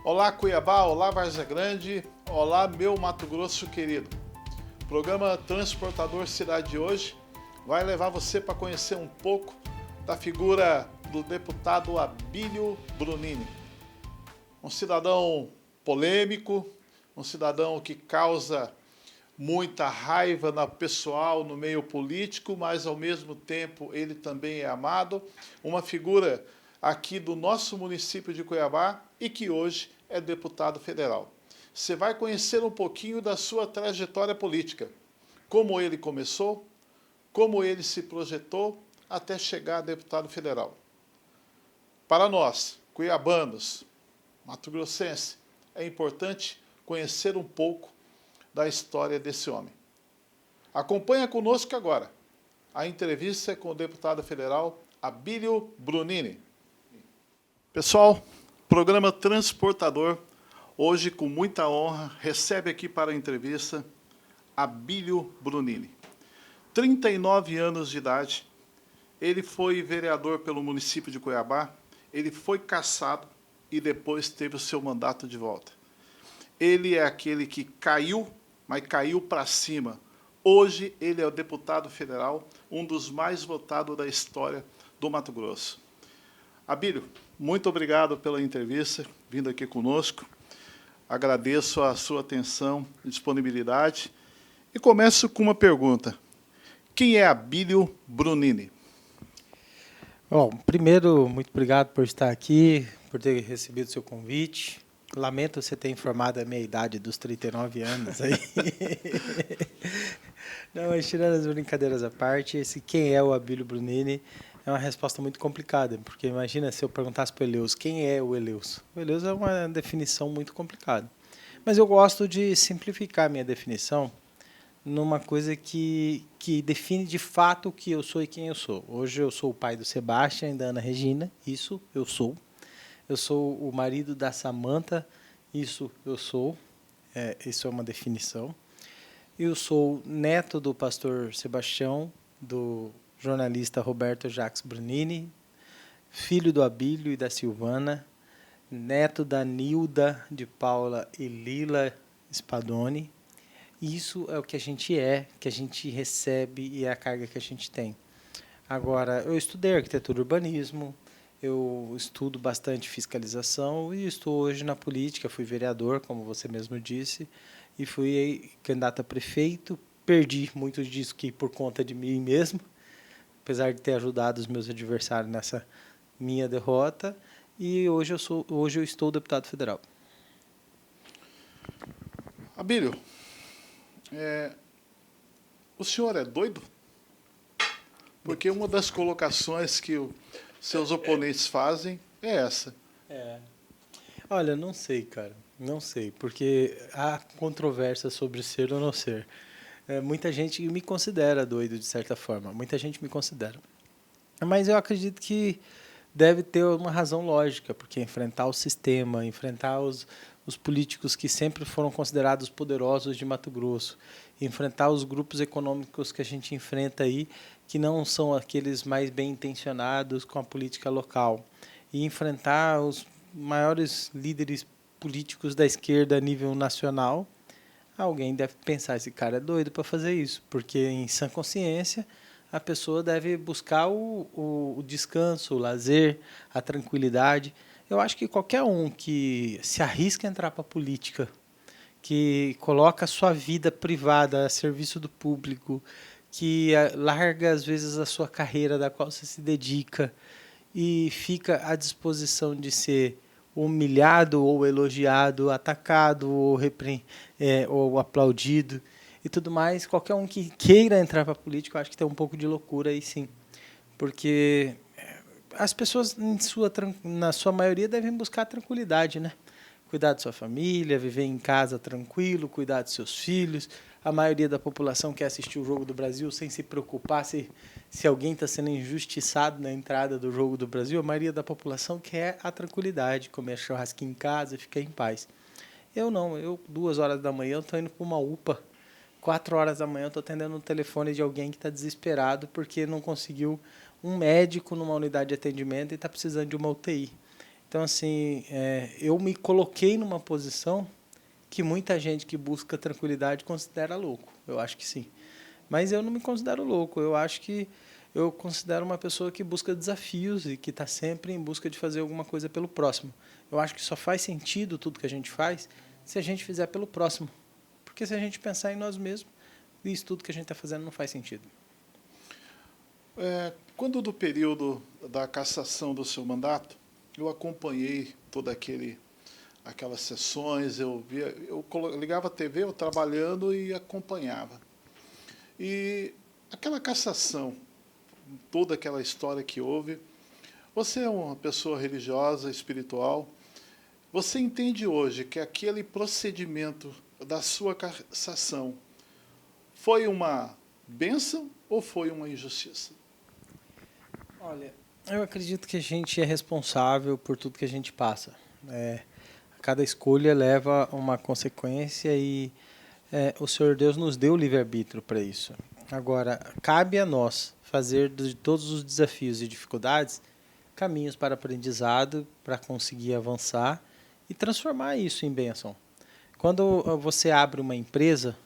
Olá Cuiabá, olá Várzea Grande, olá meu Mato Grosso querido. O programa Transportador Cidade de hoje vai levar você para conhecer um pouco da figura do deputado Abílio Brunini. Um cidadão polêmico, um cidadão que causa muita raiva no pessoal, no meio político, mas ao mesmo tempo ele também é amado. Uma figura aqui do nosso município de Cuiabá e que hoje é deputado federal. Você vai conhecer um pouquinho da sua trajetória política, como ele começou, como ele se projetou até chegar a deputado federal. Para nós, cuiabanos, mato-grossenses, é importante conhecer um pouco da história desse homem. Acompanha conosco agora. A entrevista é com o deputado federal Abílio Brunini. Pessoal, programa Transportador, hoje com muita honra, recebe aqui para a entrevista Abílio Brunini. 39 anos de idade, ele foi vereador pelo município de Cuiabá, ele foi cassado e depois teve o seu mandato de volta. Ele é aquele que caiu, mas caiu para cima. Hoje ele é o deputado federal, um dos mais votados da história do Mato Grosso. Abílio, muito obrigado pela entrevista, vindo aqui conosco. Agradeço a sua atenção e disponibilidade. E começo com uma pergunta. Quem é Abílio Brunini? Bom, primeiro, muito obrigado por estar aqui, por ter recebido o seu convite. Lamento você ter informado a minha idade dos 39 anos aí. Não, mas tirando as brincadeiras à parte, quem é o Abílio Brunini é uma resposta muito complicada, porque imagina se eu perguntasse para o Eleus, quem é o Eleus? O Eleus é uma definição muito complicada. Mas eu gosto de simplificar a minha definição numa coisa que define de fato o que eu sou e quem eu sou. Hoje eu sou o pai do Sebastião e da Ana Regina, isso eu sou. Eu sou o marido da Samantha, isso eu sou. Isso é uma definição. Eu sou neto do pastor Sebastião, do jornalista Roberto Jacques Brunini, filho do Abílio e da Silvana, neto da Nilda, de Paula e Lila Spadoni. Isso é o que a gente recebe e é a carga que a gente tem. Agora, eu estudei arquitetura e urbanismo, eu estudo bastante fiscalização e estou hoje na política, fui vereador, como você mesmo disse, e fui candidato a prefeito, perdi muito disso aqui por conta de mim mesmo, apesar de ter ajudado os meus adversários nessa minha derrota, e hoje eu estou deputado federal. Abílio, o senhor é doido? Porque uma das colocações que seus oponentes fazem é essa. Olha, não sei, cara. Não sei, porque há controvérsia sobre ser ou não ser. Muita gente me considera doido, de certa forma. Muita gente me considera. Mas eu acredito que deve ter uma razão lógica, porque enfrentar o sistema, enfrentar os políticos que sempre foram considerados poderosos de Mato Grosso, enfrentar os grupos econômicos que a gente enfrenta aí, que não são aqueles mais bem intencionados com a política local, e enfrentar os maiores líderes políticos da esquerda a nível nacional, alguém deve pensar, esse cara é doido para fazer isso, porque em sã consciência a pessoa deve buscar o descanso, o lazer, a tranquilidade. Eu acho que qualquer um que se arrisca a entrar para a política, que coloca a sua vida privada a serviço do público, que larga às vezes a sua carreira da qual você se dedica e fica à disposição de ser humilhado ou elogiado, atacado ou aplaudido e tudo mais, qualquer um que queira entrar para a política, eu acho que tem um pouco de loucura aí sim, porque as pessoas na sua maioria devem buscar tranquilidade, né? Cuidar de sua família, viver em casa tranquilo, cuidar dos seus filhos. A maioria da população quer assistir o Jogo do Brasil sem se preocupar se alguém está sendo injustiçado na entrada do Jogo do Brasil. A maioria da população quer a tranquilidade, comer churrasquinho em casa e ficar em paz. Eu não, 2 horas da manhã estou indo para uma UPA, 4 horas da manhã estou atendendo o telefone de alguém que está desesperado porque não conseguiu um médico numa unidade de atendimento e está precisando de uma UTI. Então, assim, eu me coloquei numa posição que muita gente que busca tranquilidade considera louco. Eu acho que sim. Mas eu não me considero louco. Eu acho que eu considero uma pessoa que busca desafios e que está sempre em busca de fazer alguma coisa pelo próximo. Eu acho que só faz sentido tudo que a gente faz se a gente fizer pelo próximo. Porque se a gente pensar em nós mesmos, isso tudo que a gente está fazendo não faz sentido. Quando do período da cassação do seu mandato, eu acompanhei toda aquelas sessões, eu ligava a TV, eu trabalhando e acompanhava. E aquela cassação, toda aquela história que houve, você é uma pessoa religiosa, espiritual, você entende hoje que aquele procedimento da sua cassação foi uma bênção ou foi uma injustiça? Olha, eu acredito que a gente é responsável por tudo que a gente passa. Cada escolha leva a uma consequência e o Senhor Deus nos deu livre-arbítrio para isso. Agora, cabe a nós fazer de todos os desafios e dificuldades caminhos para aprendizado, para conseguir avançar e transformar isso em bênção. Quando você abre uma empresa,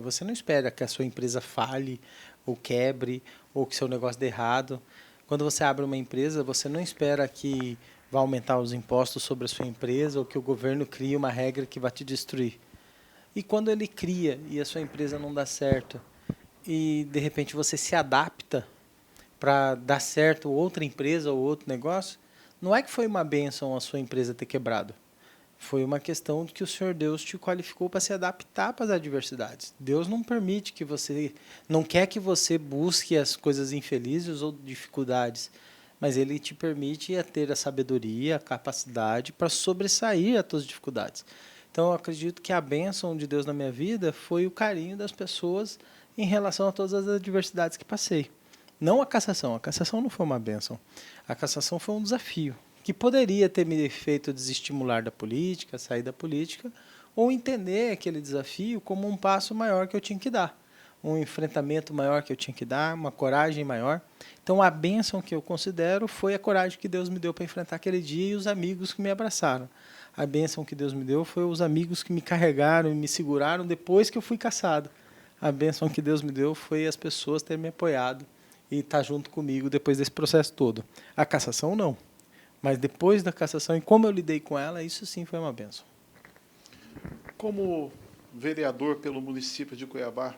você não espera que a sua empresa fale ou quebre ou que seu negócio dê errado. Quando você abre uma empresa, você não espera que vá aumentar os impostos sobre a sua empresa ou que o governo crie uma regra que vai te destruir. E quando ele cria e a sua empresa não dá certo e de repente você se adapta para dar certo outra empresa ou outro negócio, não é que foi uma bênção a sua empresa ter quebrado. Foi uma questão de que o Senhor Deus te qualificou para se adaptar para as adversidades. Deus não permite que você, não quer que você busque as coisas infelizes ou dificuldades, mas Ele te permite ter a sabedoria, a capacidade para sobressair as suas dificuldades. Então, eu acredito que a bênção de Deus na minha vida foi o carinho das pessoas em relação a todas as adversidades que passei. Não a cassação não foi uma bênção. A cassação foi um desafio que poderia ter me feito desestimular da política, sair da política, ou entender aquele desafio como um passo maior que eu tinha que dar, um enfrentamento maior que eu tinha que dar, uma coragem maior. Então, a bênção que eu considero foi a coragem que Deus me deu para enfrentar aquele dia e os amigos que me abraçaram. A bênção que Deus me deu foi os amigos que me carregaram e me seguraram depois que eu fui cassado. A bênção que Deus me deu foi as pessoas terem me apoiado e estar junto comigo depois desse processo todo. A cassação, não. Mas depois da cassação, e como eu lidei com ela, isso sim foi uma bênção. Como vereador pelo município de Cuiabá,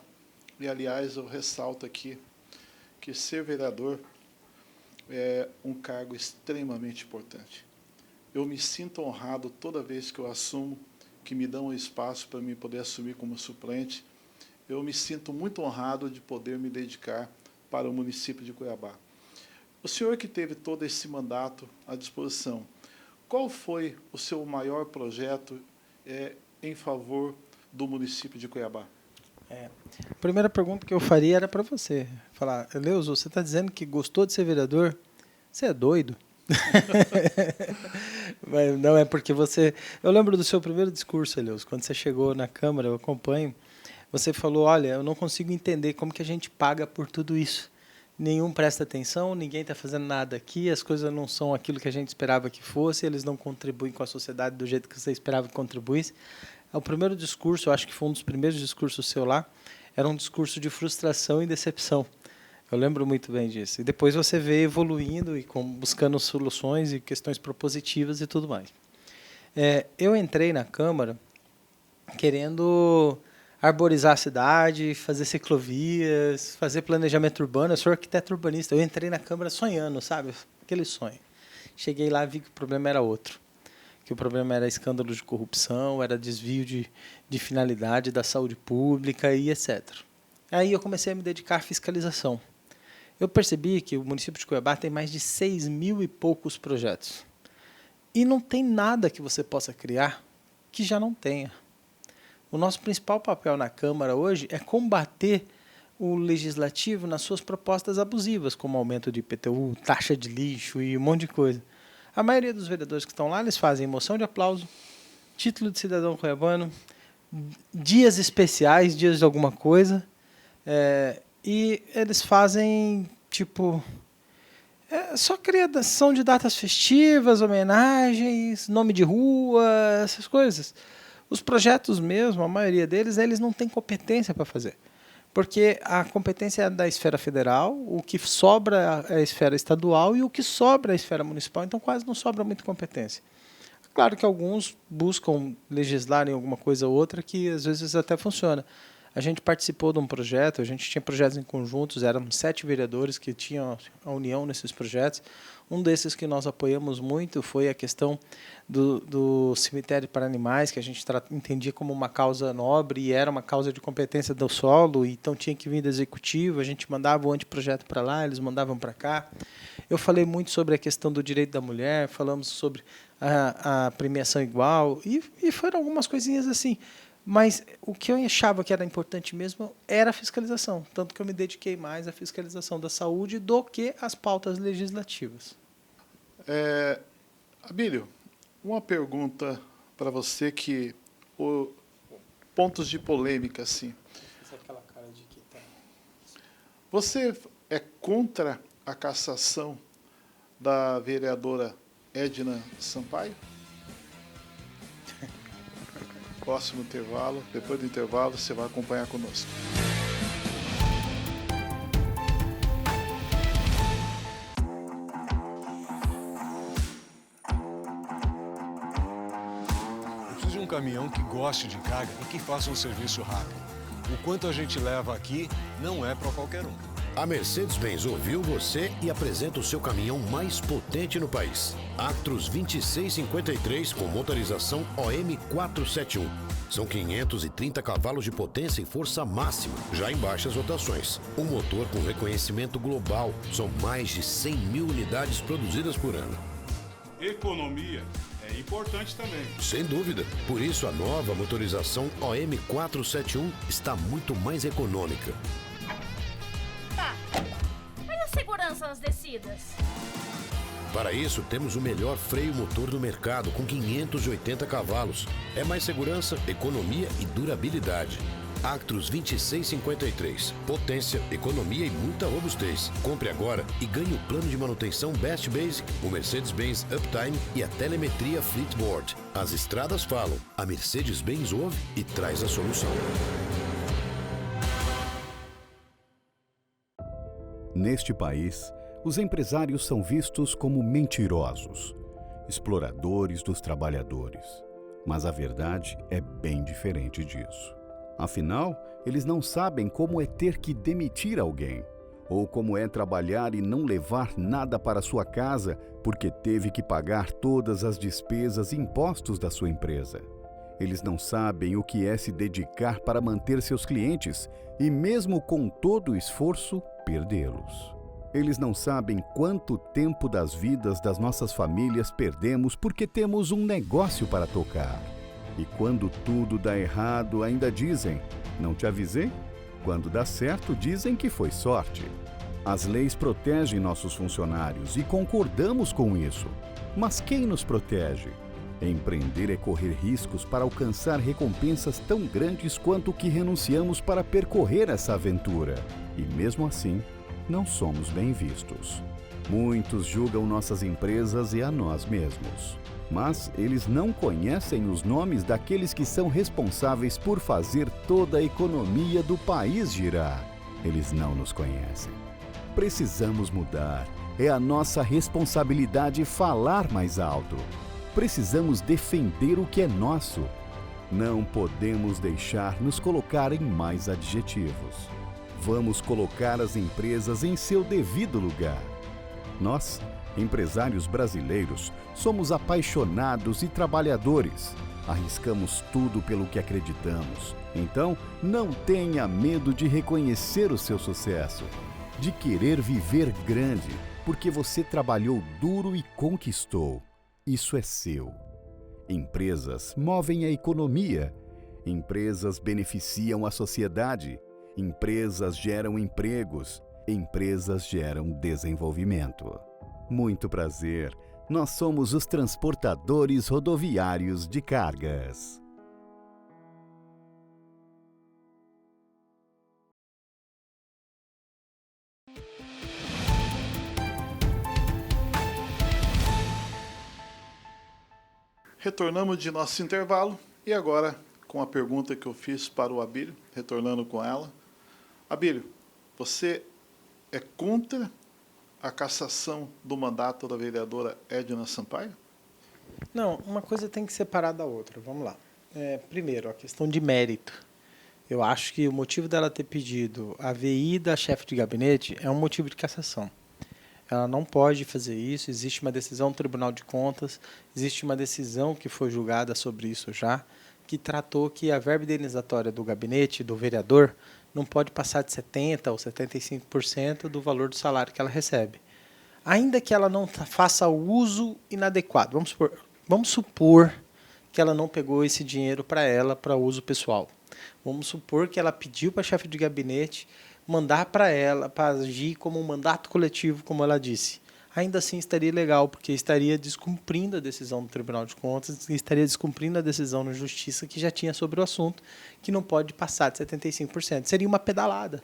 e aliás eu ressalto aqui que ser vereador é um cargo extremamente importante. Eu me sinto honrado toda vez que eu assumo, que me dão um espaço para mim poder assumir como suplente. Eu me sinto muito honrado de poder me dedicar para o município de Cuiabá. O senhor que teve todo esse mandato à disposição, qual foi o seu maior projeto em favor do município de Cuiabá? A primeira pergunta que eu faria era para você. Falar, Eleuso, você está dizendo que gostou de ser vereador? Você é doido? Mas não é porque você... Eu lembro do seu primeiro discurso, Eleuso, quando você chegou na Câmara, eu acompanho, você falou, olha, eu não consigo entender como que a gente paga por tudo isso. Nenhum presta atenção, ninguém está fazendo nada aqui, as coisas não são aquilo que a gente esperava que fosse, eles não contribuem com a sociedade do jeito que você esperava que contribuísse. O primeiro discurso, eu acho que foi um dos primeiros discursos seu lá, era um discurso de frustração e decepção. Eu lembro muito bem disso. E depois você veio evoluindo e buscando soluções e questões propositivas e tudo mais. Eu entrei na Câmara querendo arborizar a cidade, fazer ciclovias, fazer planejamento urbano. Eu sou arquiteto urbanista. Eu entrei na Câmara sonhando, sabe? Aquele sonho. Cheguei lá e vi que o problema era outro. Que o problema era escândalo de corrupção, era desvio de finalidade da saúde pública e etc. Aí eu comecei a me dedicar à fiscalização. Eu percebi que o município de Cuiabá tem mais de 6.000 e poucos projetos. E não tem nada que você possa criar que já não tenha. O nosso principal papel na Câmara hoje é combater o legislativo nas suas propostas abusivas, como aumento de IPTU, taxa de lixo e um monte de coisa. A maioria dos vereadores que estão lá, eles fazem moção de aplauso, título de cidadão cuiabano, dias especiais, dias de alguma coisa, e eles fazem, tipo... Só criação de datas festivas, homenagens, nome de rua, essas coisas. Os projetos mesmo, a maioria deles, eles não têm competência para fazer. Porque a competência é da esfera federal, o que sobra é a esfera estadual e o que sobra é a esfera municipal, então quase não sobra muita competência. Claro que alguns buscam legislar em alguma coisa ou outra que às vezes até funciona. A gente participou de um projeto, a gente tinha projetos em conjuntos, eram 7 vereadores que tinham a união nesses projetos. Um desses que nós apoiamos muito foi a questão do cemitério para animais, que a gente entendia como uma causa nobre e era uma causa de competência do solo, então tinha que vir do executivo, a gente mandava o anteprojeto para lá, eles mandavam para cá. Eu falei muito sobre a questão do direito da mulher, falamos sobre a premiação igual, e foram algumas coisinhas assim. Mas o que eu achava que era importante mesmo era a fiscalização. Tanto que eu me dediquei mais à fiscalização da saúde do que às pautas legislativas. Abílio, uma pergunta para você pontos de polêmica, assim. Essa é aquela cara de que tá. Você é contra a cassação da vereadora Edna Sampaio? Próximo intervalo. Depois do intervalo, você vai acompanhar conosco. Eu preciso de um caminhão que goste de carga e que faça um serviço rápido. O quanto a gente leva aqui não é para qualquer um. A Mercedes-Benz ouviu você e apresenta o seu caminhão mais potente no país. Actros 2653 com motorização OM 471. São 530 cavalos de potência e força máxima, já em baixas rotações. Um motor com reconhecimento global. São mais de 100 mil unidades produzidas por ano. Economia é importante também. Sem dúvida. Por isso, a nova motorização OM 471 está muito mais econômica. Mas a segurança nas descidas? Para isso, temos o melhor freio motor do mercado, com 580 cavalos. É mais segurança, economia e durabilidade. Actros 2653. Potência, economia e muita robustez. Compre agora e ganhe o plano de manutenção Best Basic, o Mercedes-Benz Uptime e a telemetria Fleetboard. As estradas falam, a Mercedes-Benz ouve e traz a solução. Neste país, os empresários são vistos como mentirosos, exploradores dos trabalhadores. Mas a verdade é bem diferente disso. Afinal, eles não sabem como é ter que demitir alguém, ou como é trabalhar e não levar nada para sua casa porque teve que pagar todas as despesas e impostos da sua empresa. Eles não sabem o que é se dedicar para manter seus clientes e, mesmo com todo o esforço, perdê-los. Eles não sabem quanto tempo das vidas das nossas famílias perdemos porque temos um negócio para tocar. E quando tudo dá errado, ainda dizem, não te avisei? Quando dá certo, dizem que foi sorte. As leis protegem nossos funcionários e concordamos com isso. Mas quem nos protege? Empreender é correr riscos para alcançar recompensas tão grandes quanto o que renunciamos para percorrer essa aventura. E mesmo assim, não somos bem vistos. Muitos julgam nossas empresas e a nós mesmos. Mas eles não conhecem os nomes daqueles que são responsáveis por fazer toda a economia do país girar. Eles não nos conhecem. Precisamos mudar. É a nossa responsabilidade falar mais alto. Precisamos defender o que é nosso. Não podemos deixar nos colocar em mais adjetivos. Vamos colocar as empresas em seu devido lugar. Nós, empresários brasileiros, somos apaixonados e trabalhadores. Arriscamos tudo pelo que acreditamos. Então, não tenha medo de reconhecer o seu sucesso, de querer viver grande, porque você trabalhou duro e conquistou. Isso é seu. Empresas movem a economia. Empresas beneficiam a sociedade. Empresas geram empregos. Empresas geram desenvolvimento. Muito prazer. Nós somos os transportadores rodoviários de cargas. Retornamos de nosso intervalo e agora com a pergunta que eu fiz para o Abílio, retornando com ela. Abílio, você é contra a cassação do mandato da vereadora Edna Sampaio? Não, uma coisa tem que separar da outra. Vamos lá. Primeiro, a questão de mérito. Eu acho que o motivo dela ter pedido a VI da chefe de gabinete é um motivo de cassação. Ela não pode fazer isso, existe uma decisão do Tribunal de Contas, existe uma decisão que foi julgada sobre isso já, que tratou que a verba indenizatória do gabinete, do vereador, não pode passar de 70% ou 75% do valor do salário que ela recebe. Ainda que ela não faça o uso inadequado, vamos supor que ela não pegou esse dinheiro para ela, para uso pessoal. Vamos supor que ela pediu para a chefe de gabinete mandar para ela, para agir como um mandato coletivo, como ela disse. Ainda assim estaria legal, porque estaria descumprindo a decisão do Tribunal de Contas, estaria descumprindo a decisão na Justiça que já tinha sobre o assunto, que não pode passar de 75%. Seria uma pedalada.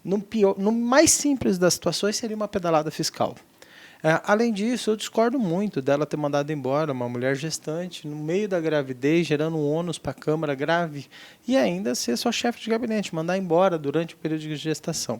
No mais simples das situações, seria uma pedalada fiscal. Além disso, eu discordo muito dela ter mandado embora uma mulher gestante no meio da gravidez, gerando um ônus para a Câmara grave, e ainda ser sua chefe de gabinete, mandar embora durante o período de gestação.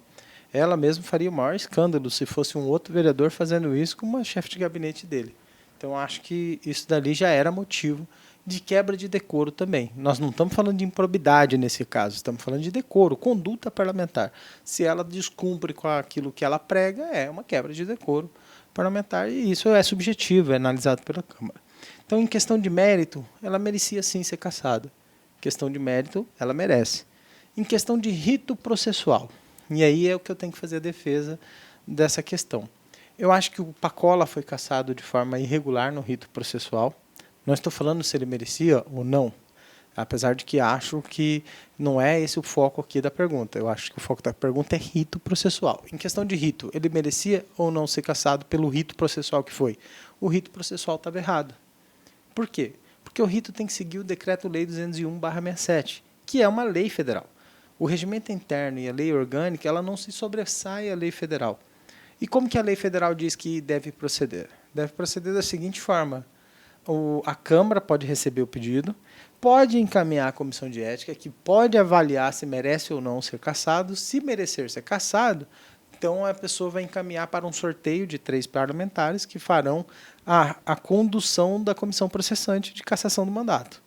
Ela mesma faria o maior escândalo se fosse um outro vereador fazendo isso com uma chefe de gabinete dele. Então, acho que isso dali já era motivo de quebra de decoro também. Nós não estamos falando de improbidade nesse caso, estamos falando de decoro, conduta parlamentar. Se ela descumpre com aquilo que ela prega, é uma quebra de decoro parlamentar, e isso é subjetivo, é analisado pela Câmara. Então, em questão de mérito, ela merecia sim ser cassada. Em questão de mérito, ela merece. Em questão de rito processual, e aí é o que eu tenho que fazer a defesa dessa questão. Eu acho que o Pacola foi cassado de forma irregular no rito processual. Não estou falando se ele merecia ou não, apesar de que acho que não é esse o foco aqui da pergunta. Eu acho que o foco da pergunta é rito processual. Em questão de rito, ele merecia ou não ser cassado pelo rito processual que foi? O rito processual estava errado. Por quê? Porque o rito tem que seguir o Decreto-Lei 201/67, que é uma lei federal. O regimento interno e a lei orgânica, ela não se sobressai à lei federal. E como que a lei federal diz que deve proceder? Deve proceder da seguinte forma: a Câmara pode receber o pedido, pode encaminhar à Comissão de Ética, que pode avaliar se merece ou não ser cassado. Se merecer ser cassado, então a pessoa vai encaminhar para um sorteio de 3 parlamentares que farão a condução da comissão processante de cassação do mandato.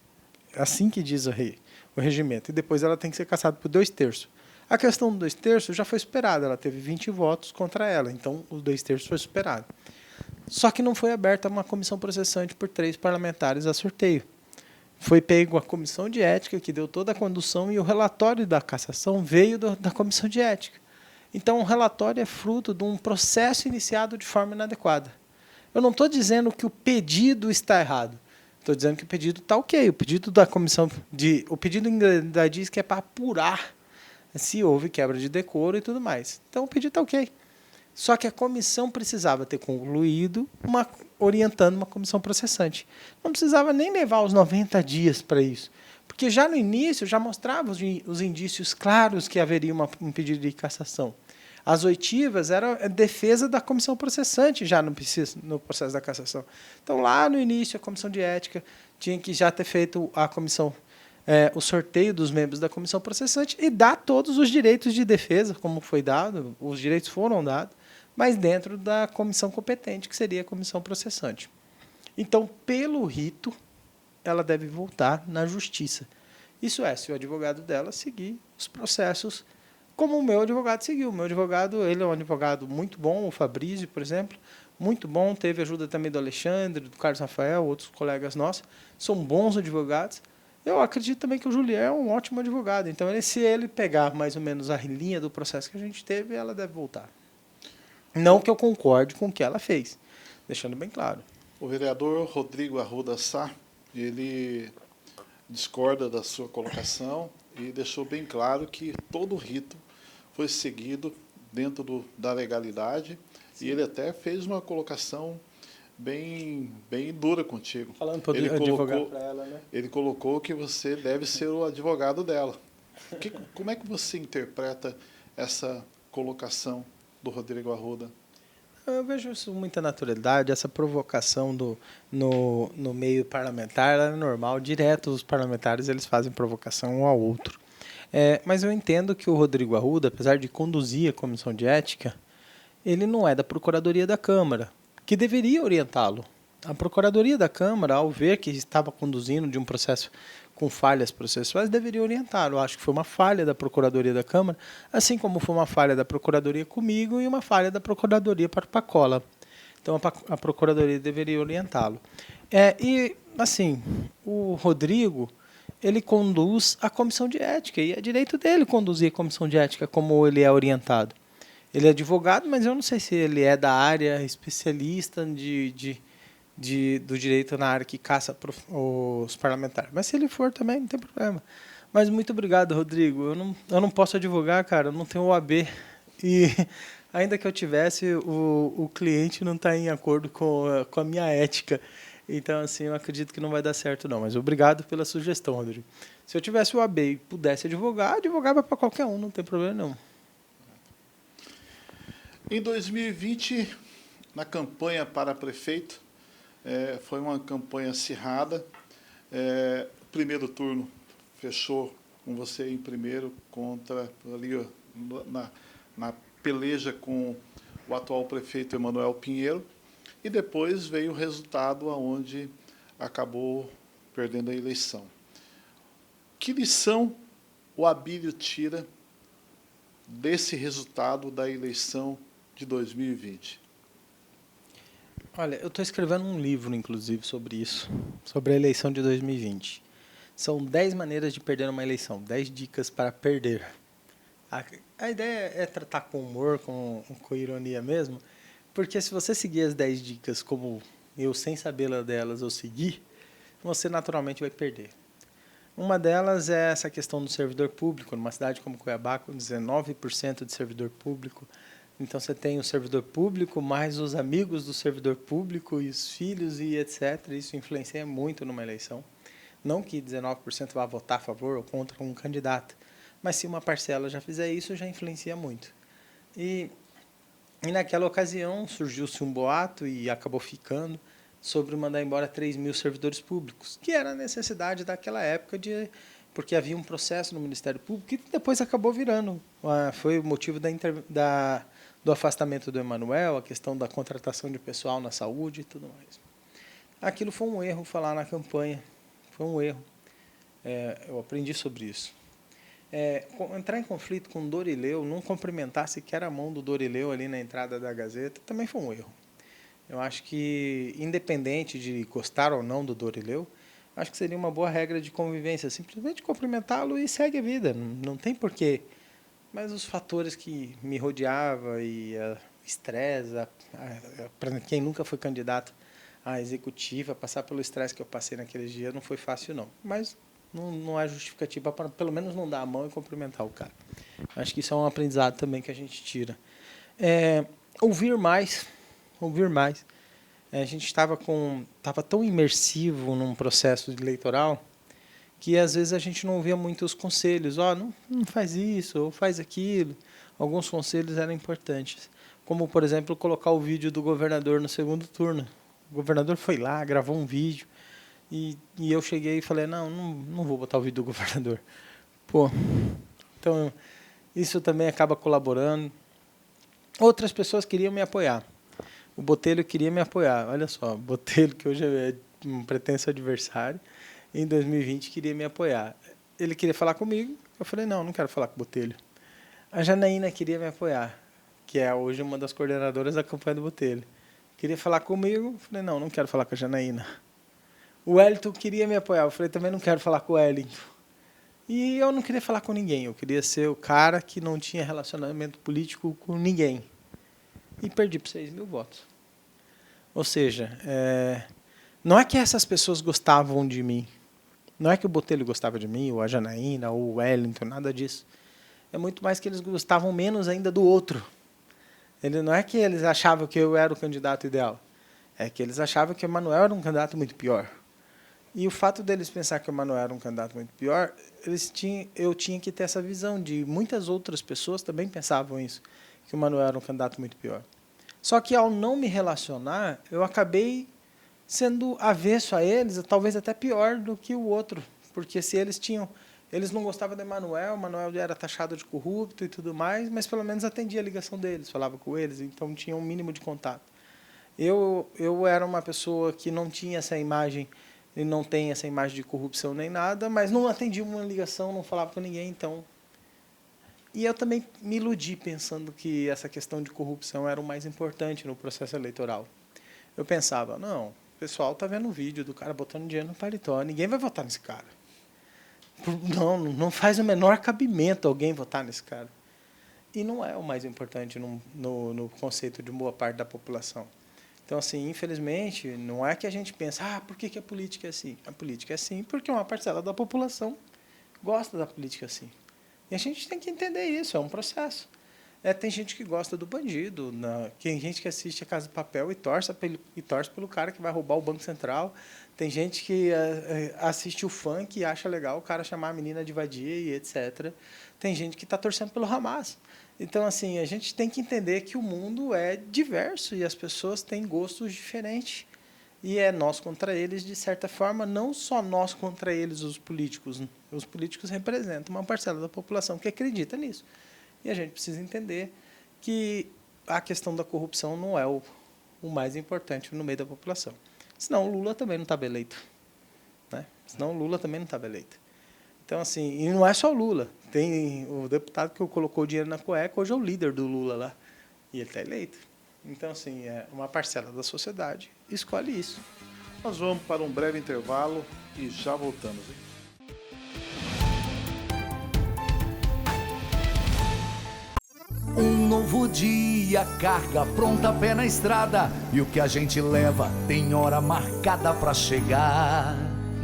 É assim que diz o regimento. E depois ela tem que ser cassada por 2/3. A questão do 2/3 já foi superada, ela teve 20 votos contra ela, então os 2/3 foi superado. Só que não foi aberta uma comissão processante por 3 parlamentares a sorteio. Foi pego a comissão de ética, que deu toda a condução, e o relatório da cassação veio da comissão de ética. Então, o relatório é fruto de um processo iniciado de forma inadequada. Eu não estou dizendo que o pedido está errado. Estou dizendo que o pedido está ok. O pedido da comissão o pedido ainda diz que é para apurar se houve quebra de decoro e tudo mais. Então, o pedido está ok. Só que a comissão precisava ter concluído orientando uma comissão processante. Não precisava nem levar os 90 dias para isso. Porque já no início, já mostrava os indícios claros que haveria um pedido de cassação. As oitivas eram a defesa da comissão processante já no processo da cassação. Então, lá no início, a comissão de ética tinha que já ter feito a comissão, o sorteio dos membros da comissão processante e dar todos os direitos de defesa, como foi dado, os direitos foram dados, mas dentro da comissão competente, que seria a comissão processante. Então, pelo rito, ela deve voltar na justiça. Isso é, se o advogado dela seguir os processos como o meu advogado seguiu. O meu advogado, ele é um advogado muito bom, o Fabrício, por exemplo, muito bom, teve ajuda também do Alexandre, do Carlos Rafael, outros colegas nossos, são bons advogados. Eu acredito também que o Julián é um ótimo advogado. Então, se ele pegar mais ou menos a linha do processo que a gente teve, ela deve voltar. Não que eu concorde com o que ela fez, deixando bem claro. O vereador Rodrigo Arruda Sá, ele discorda da sua colocação e deixou bem claro que todo o rito foi seguido dentro da legalidade. Sim. E ele até fez uma colocação bem dura contigo. Falando para advogar para ela, né? Ele colocou que você deve ser o advogado dela. Como é que você interpreta essa colocação do Rodrigo Arruda? Eu vejo isso com muita naturalidade, essa provocação no meio parlamentar ela é normal, direto os parlamentares eles fazem provocação um ao outro. Mas eu entendo que o Rodrigo Arruda, apesar de conduzir a comissão de ética, ele não é da Procuradoria da Câmara, que deveria orientá-lo. A Procuradoria da Câmara, ao ver que estava conduzindo de um processo com falhas processuais, deveria orientá-lo. Eu acho que foi uma falha da Procuradoria da Câmara, assim como foi uma falha da Procuradoria comigo e uma falha da Procuradoria para o Pacola. Então, a Procuradoria deveria orientá-lo. E, assim, o Rodrigo, ele conduz a comissão de ética, e é direito dele conduzir a comissão de ética como ele é orientado. Ele é advogado, mas eu não sei se ele é da área especialista do direito na área que caça os parlamentares. Mas se ele for também, não tem problema. Mas muito obrigado, Rodrigo. Eu não posso advogar, cara, eu não tenho OAB. E ainda que eu tivesse, o cliente não está em acordo com a minha ética. Então, assim, eu acredito que não vai dar certo, não. Mas obrigado pela sugestão, Rodrigo. Se eu tivesse o OAB e pudesse advogar, advogava para qualquer um, não tem problema, não. Em 2020, na campanha para prefeito, foi uma campanha acirrada. O primeiro turno fechou com você em primeiro, contra ali na peleja com o atual prefeito Emanuel Pinheiro. E depois veio o resultado onde acabou perdendo a eleição. Que lição o Abílio tira desse resultado da eleição de 2020? Olha, eu estou escrevendo um livro, inclusive, sobre isso, sobre a eleição de 2020. São 10 maneiras de perder uma eleição, 10 dicas para perder. A ideia é tratar com humor, com ironia mesmo, porque se você seguir as 10 dicas como eu, sem saber delas, eu seguir, você naturalmente vai perder. Uma delas é essa questão do servidor público. Numa cidade como Cuiabá, com 19% de servidor público, então você tem o servidor público, mais os amigos do servidor público e os filhos e etc. Isso influencia muito numa eleição. Não que 19% vá votar a favor ou contra um candidato, mas se uma parcela já fizer isso, já influencia muito. E naquela ocasião surgiu-se um boato e acabou ficando sobre mandar embora 3 mil servidores públicos, que era a necessidade daquela época, porque havia um processo no Ministério Público que depois acabou virando. Foi o motivo do afastamento do Emanuel, a questão da contratação de pessoal na saúde e tudo mais. Aquilo foi um erro falar na campanha, foi um erro. Eu aprendi sobre isso. Entrar em conflito com o Dorileu, não cumprimentar sequer a mão do Dorileu ali na entrada da Gazeta, também foi um erro. Eu acho que, independente de gostar ou não do Dorileu, acho que seria uma boa regra de convivência, simplesmente cumprimentá-lo e segue a vida, não tem porquê. Mas os fatores que me rodeavam e estresse, para quem nunca foi candidato à executiva, passar pelo estresse que eu passei naqueles dias não foi fácil, não. Mas não há justificativa para, pelo menos, não dar a mão e cumprimentar o cara. Acho que isso é um aprendizado também que a gente tira. Ouvir mais. A gente estava tão imersivo num processo eleitoral que, às vezes, a gente não ouvia muito os conselhos. Não faz isso, ou faz aquilo. Alguns conselhos eram importantes. Como, por exemplo, colocar o vídeo do governador no segundo turno. O governador foi lá, gravou um vídeo. E eu cheguei e falei, não vou botar o vídeo do governador. Então, isso também acaba colaborando. Outras pessoas queriam me apoiar. O Botelho queria me apoiar. Olha só, o Botelho, que hoje é um pretenso adversário, em 2020 queria me apoiar. Ele queria falar comigo, eu falei, não quero falar com o Botelho. A Janaína queria me apoiar, que é hoje uma das coordenadoras da campanha do Botelho. Queria falar comigo, eu falei, não quero falar com a Janaína. O Wellington queria me apoiar, eu falei, também não quero falar com o Wellington. E eu não queria falar com ninguém, eu queria ser o cara que não tinha relacionamento político com ninguém. E perdi por 6 mil votos. Ou seja, não é que essas pessoas gostavam de mim, não é que o Botelho gostava de mim, ou a Janaína, ou o Wellington, nada disso. É muito mais que eles gostavam menos ainda do outro. Não é que eles achavam que eu era o candidato ideal, é que eles achavam que o Emanuel era um candidato muito pior. E o fato deles pensar que o Emanuel era um candidato muito pior, eu tinha que ter essa visão de muitas outras pessoas também pensavam isso, que o Emanuel era um candidato muito pior. Só que ao não me relacionar, eu acabei sendo avesso a eles, talvez até pior do que o outro, porque se eles não gostavam do Emanuel, o Emanuel era taxado de corrupto e tudo mais, mas pelo menos atendia a ligação deles, falava com eles, então tinha um mínimo de contato. Eu era uma pessoa que não tinha essa imagem, e não tem essa imagem de corrupção nem nada, mas não atendia uma ligação, não falava com ninguém, então... E eu também me iludi pensando que essa questão de corrupção era o mais importante no processo eleitoral. Eu pensava, não, o pessoal está vendo o vídeo do cara botando dinheiro no paletó, ninguém vai votar nesse cara. Não faz o menor cabimento alguém votar nesse cara. E não é o mais importante no conceito de boa parte da população. Então, assim, infelizmente, não é que a gente pensa, por que a política é assim? A política é assim porque uma parcela da população gosta da política assim. E a gente tem que entender isso, é um processo. Tem gente que gosta do bandido, tem gente que assiste a Casa de Papel e torce pelo cara que vai roubar o Banco Central. Tem gente que assiste o funk e acha legal o cara chamar a menina de vadia e etc. Tem gente que está torcendo pelo Hamas. Então, assim, a gente tem que entender que o mundo é diverso e as pessoas têm gostos diferentes. E é nós contra eles, de certa forma, não só nós contra eles, os políticos. Os políticos representam uma parcela da população que acredita nisso. E a gente precisa entender que a questão da corrupção não é o mais importante no meio da população. Senão o Lula também não estava eleito. Né? Senão o Lula também não estava eleito. Então, assim, e não é só o Lula. Tem o deputado que colocou o dinheiro na cueca, hoje é o líder do Lula lá. E ele está eleito. Então, assim, uma parcela da sociedade escolhe isso. Nós vamos para um breve intervalo e já voltamos. Hein? Um novo dia, carga pronta, pé na estrada. E o que a gente leva tem hora marcada pra chegar.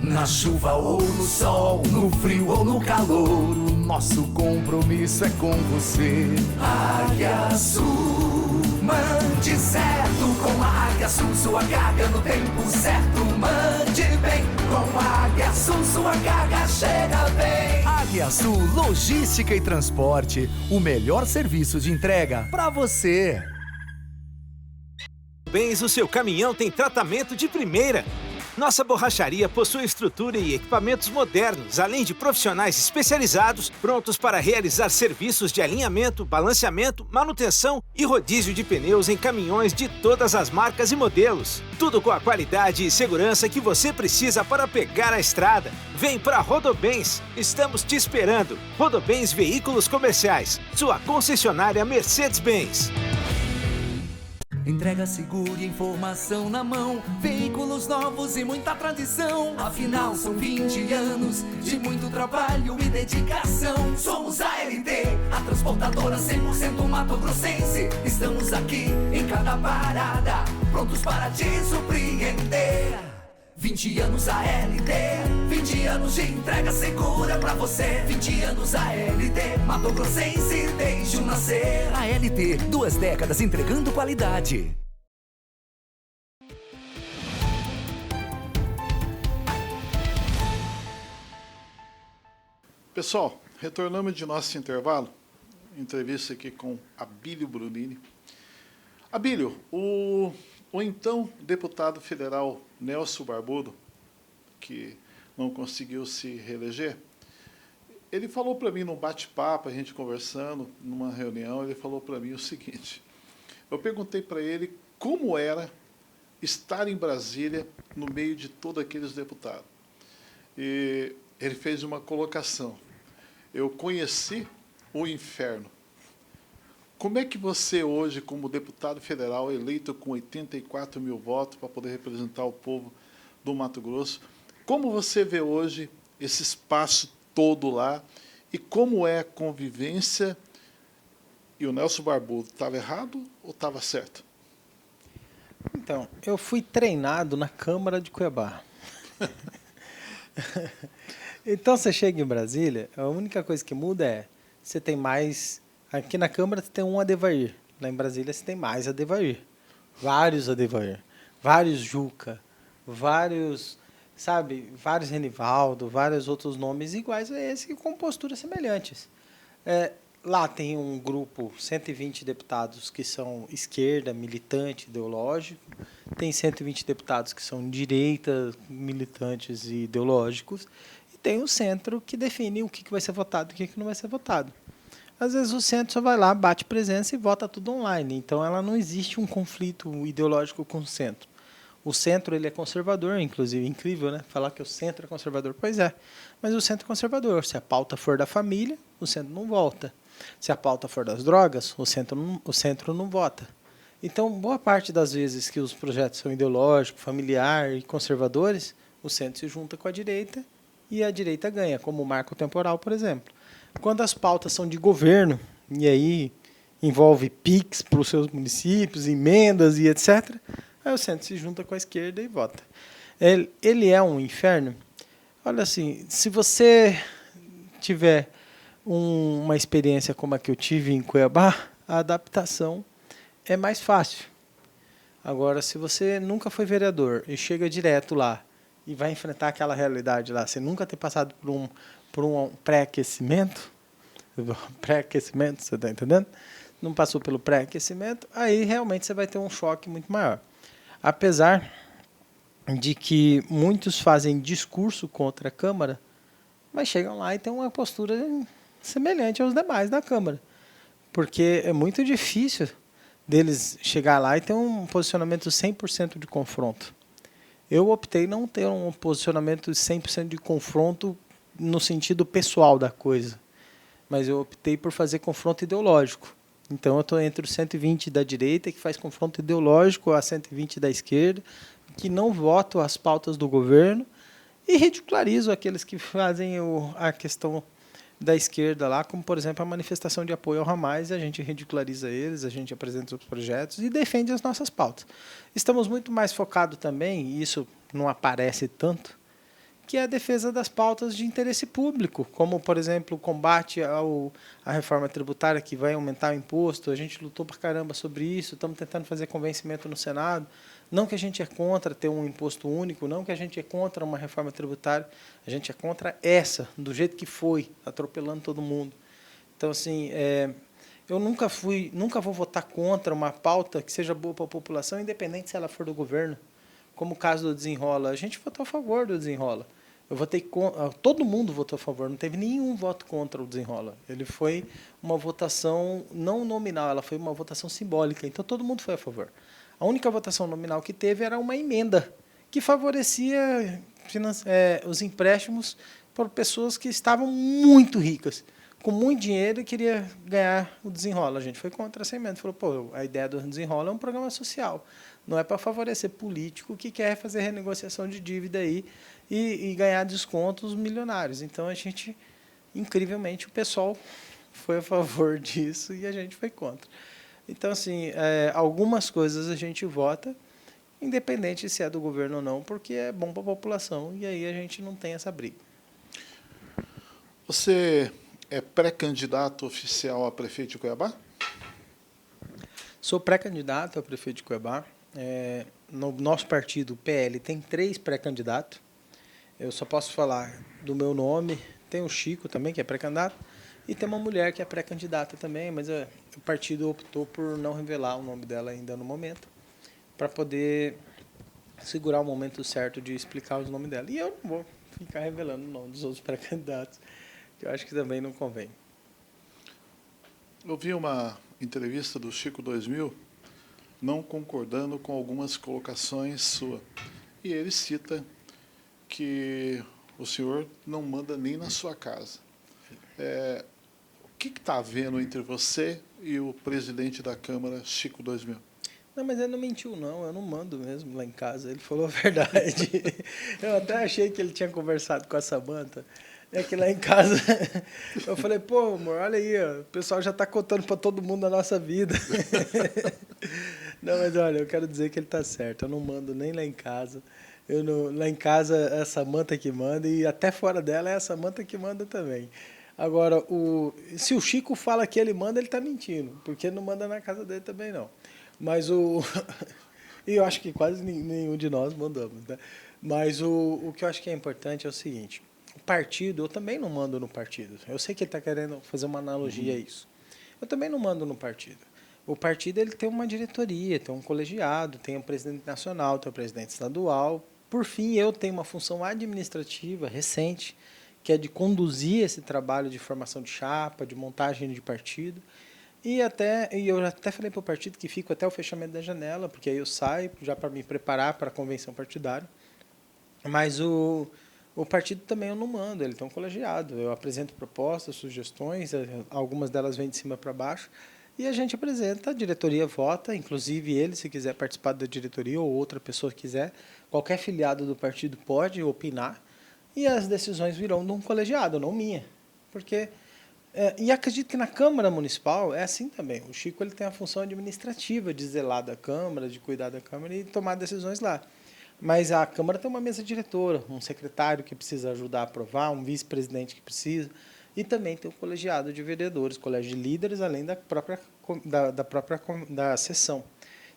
Na chuva ou no sol, no frio ou no calor, o nosso compromisso é com você. Águia Sul, mande certo com a Águia Sul, sua carga no tempo certo. Mande bem com a Águia Sul, sua carga chega bem. Águia Sul Logística e Transporte, o melhor serviço de entrega pra você. Bens, o seu caminhão tem tratamento de primeira. Nossa borracharia possui estrutura e equipamentos modernos, além de profissionais especializados, prontos para realizar serviços de alinhamento, balanceamento, manutenção e rodízio de pneus em caminhões de todas as marcas e modelos. Tudo com a qualidade e segurança que você precisa para pegar a estrada. Vem para Rodobens, estamos te esperando. Rodobens Veículos Comerciais, sua concessionária Mercedes-Benz. Entrega segura e informação na mão, veículos novos e muita tradição. Afinal, são 20 anos de muito trabalho e dedicação. Somos a LT, a transportadora 100% mato-grossense. Estamos aqui em cada parada, prontos para te surpreender. 20 anos ALT, 20 anos de entrega segura pra você. 20 anos ALT, mato-grossense desde o nascer. ALT, 2 décadas entregando qualidade. Pessoal, retornamos de nosso intervalo. Entrevista aqui com Abílio Brunini. Abílio, o então deputado federal Nelson Barbudo, que não conseguiu se reeleger, ele falou para mim num bate-papo, a gente conversando, numa reunião, ele falou para mim o seguinte: eu perguntei para ele como era estar em Brasília no meio de todos aqueles deputados. E ele fez uma colocação: eu conheci o inferno. Como é que você hoje, como deputado federal, eleito com 84 mil votos para poder representar o povo do Mato Grosso, como você vê hoje esse espaço todo lá e como é a convivência? E o Nelson Barbudo estava errado ou estava certo? Então, eu fui treinado na Câmara de Cuiabá. Então, você chega em Brasília, a única coisa que muda é você tem mais... Aqui na Câmara você tem um Adevair. Lá em Brasília você tem mais Adevair. Vários Adevair. Vários Juca. Vários, sabe, vários Renivaldo, vários outros nomes iguais a esse, com posturas semelhantes. lá tem um grupo, 120 deputados que são esquerda, militante, ideológico. Tem 120 deputados que são direita, militantes e ideológicos. E tem o centro que define o que vai ser votado e o que não vai ser votado. Às vezes o centro só vai lá, bate presença e vota tudo online. Então, ela não existe um conflito ideológico com o centro. O centro ele é conservador, inclusive. Incrível, né? Falar que o centro é conservador. Pois é. Mas o centro é conservador. Se a pauta for da família, o centro não vota. Se a pauta for das drogas, o centro não vota. Então, boa parte das vezes que os projetos são ideológicos, familiar e conservadores, o centro se junta com a direita e a direita ganha, como o marco temporal, por exemplo. Quando as pautas são de governo, e aí envolve PIX para os seus municípios, emendas e etc., aí o centro se junta com a esquerda e vota. Ele é um inferno? Olha assim, se você tiver uma experiência como a que eu tive em Cuiabá, a adaptação é mais fácil. Agora, se você nunca foi vereador e chega direto lá e vai enfrentar aquela realidade lá, você nunca ter passado por um pré-aquecimento, você está entendendo? Não passou pelo pré-aquecimento, aí realmente você vai ter um choque muito maior. Apesar de que muitos fazem discurso contra a Câmara, mas chegam lá e têm uma postura semelhante aos demais da Câmara. Porque é muito difícil deles chegar lá e ter um posicionamento 100% de confronto. Eu optei não ter um posicionamento 100% de confronto no sentido pessoal da coisa, mas eu optei por fazer confronto ideológico. Então, eu estou entre os 120 da direita, que faz confronto ideológico, a 120 da esquerda, que não votam as pautas do governo, e ridicularizo aqueles que fazem a questão da esquerda lá, como, por exemplo, a manifestação de apoio ao Hamas, a gente ridiculariza eles, a gente apresenta os projetos e defende as nossas pautas. Estamos muito mais focados também, e isso não aparece tanto, que é a defesa das pautas de interesse público, como, por exemplo, o combate à reforma tributária, que vai aumentar o imposto. A gente lutou pra caramba sobre isso, estamos tentando fazer convencimento no Senado. Não que a gente é contra ter um imposto único, não que a gente é contra uma reforma tributária, a gente é contra essa, do jeito que foi, atropelando todo mundo. Então, assim, eu nunca vou votar contra uma pauta que seja boa para a população, independente se ela for do governo. Como o caso do Desenrola, a gente votou a favor do Desenrola. Todo mundo votou a favor, não teve nenhum voto contra o Desenrola. Ele foi uma votação não nominal, ela foi uma votação simbólica, então todo mundo foi a favor. A única votação nominal que teve era uma emenda que favorecia os empréstimos por pessoas que estavam muito ricas, com muito dinheiro e queria ganhar o Desenrola. A gente foi contra essa emenda, falou, a ideia do Desenrola é um programa social, não é para favorecer político que quer fazer renegociação de dívida aí e ganhar descontos milionários. Então, a gente, incrivelmente, o pessoal foi a favor disso e a gente foi contra. Então, assim, algumas coisas a gente vota, independente se é do governo ou não, porque é bom para a população e aí a gente não tem essa briga. Você é pré-candidato oficial a prefeito de Cuiabá? Sou pré-candidato a prefeito de Cuiabá. No nosso partido, o PL, tem 3 pré-candidatos. Eu só posso falar do meu nome. Tem o Chico também, que é pré-candidato. E tem uma mulher que é pré-candidata também, mas o partido optou por não revelar o nome dela ainda no momento, para poder segurar o momento certo de explicar os nomes dela. E eu não vou ficar revelando o nome dos outros pré-candidatos, que eu acho que também não convém. Eu vi uma entrevista do Chico 2000, não concordando com algumas colocações suas. E ele cita que o senhor não manda nem na sua casa. O que está havendo entre você e o presidente da Câmara, Chico 2000? Não, mas ele não mentiu, não. Eu não mando mesmo lá em casa. Ele falou a verdade. Eu até achei que ele tinha conversado com a Samanta. É que lá em casa eu falei, pô, amor, olha aí, ó, o pessoal já está contando para todo mundo a nossa vida. Não, mas olha, eu quero dizer que ele está certo. Eu não mando nem lá em casa. Lá em casa é a Samanta que manda e até fora dela é a Samanta que manda também. Agora, se o Chico fala que ele manda, ele está mentindo, porque ele não manda na casa dele também, não. Mas e eu acho que quase nenhum de nós mandamos, né? Mas o que eu acho que é importante é o seguinte: o partido, eu também não mando no partido. Eu sei que ele está querendo fazer uma analogia a isso. Eu também não mando no partido. O partido ele tem uma diretoria, tem um colegiado, tem um presidente nacional, tem um presidente estadual. Por fim, eu tenho uma função administrativa recente, que é de conduzir esse trabalho de formação de chapa, de montagem de partido. E eu até falei para o partido que fico até o fechamento da janela, porque aí eu saio já para me preparar para a convenção partidária. Mas o partido também eu não mando, ele tem um colegiado. Eu apresento propostas, sugestões, algumas delas vêm de cima para baixo. E a gente apresenta, a diretoria vota, inclusive ele, se quiser participar da diretoria ou outra pessoa quiser, qualquer filiado do partido pode opinar e as decisões virão de um colegiado, não minha. Porque, e acredito que na Câmara Municipal é assim também. O Chico ele tem a função administrativa de zelar da Câmara, de cuidar da Câmara e tomar decisões lá. Mas a Câmara tem uma mesa diretora, um secretário que precisa ajudar a aprovar, um vice-presidente que precisa. E também tem o colegiado de vereadores, colégio de líderes, além da própria da sessão.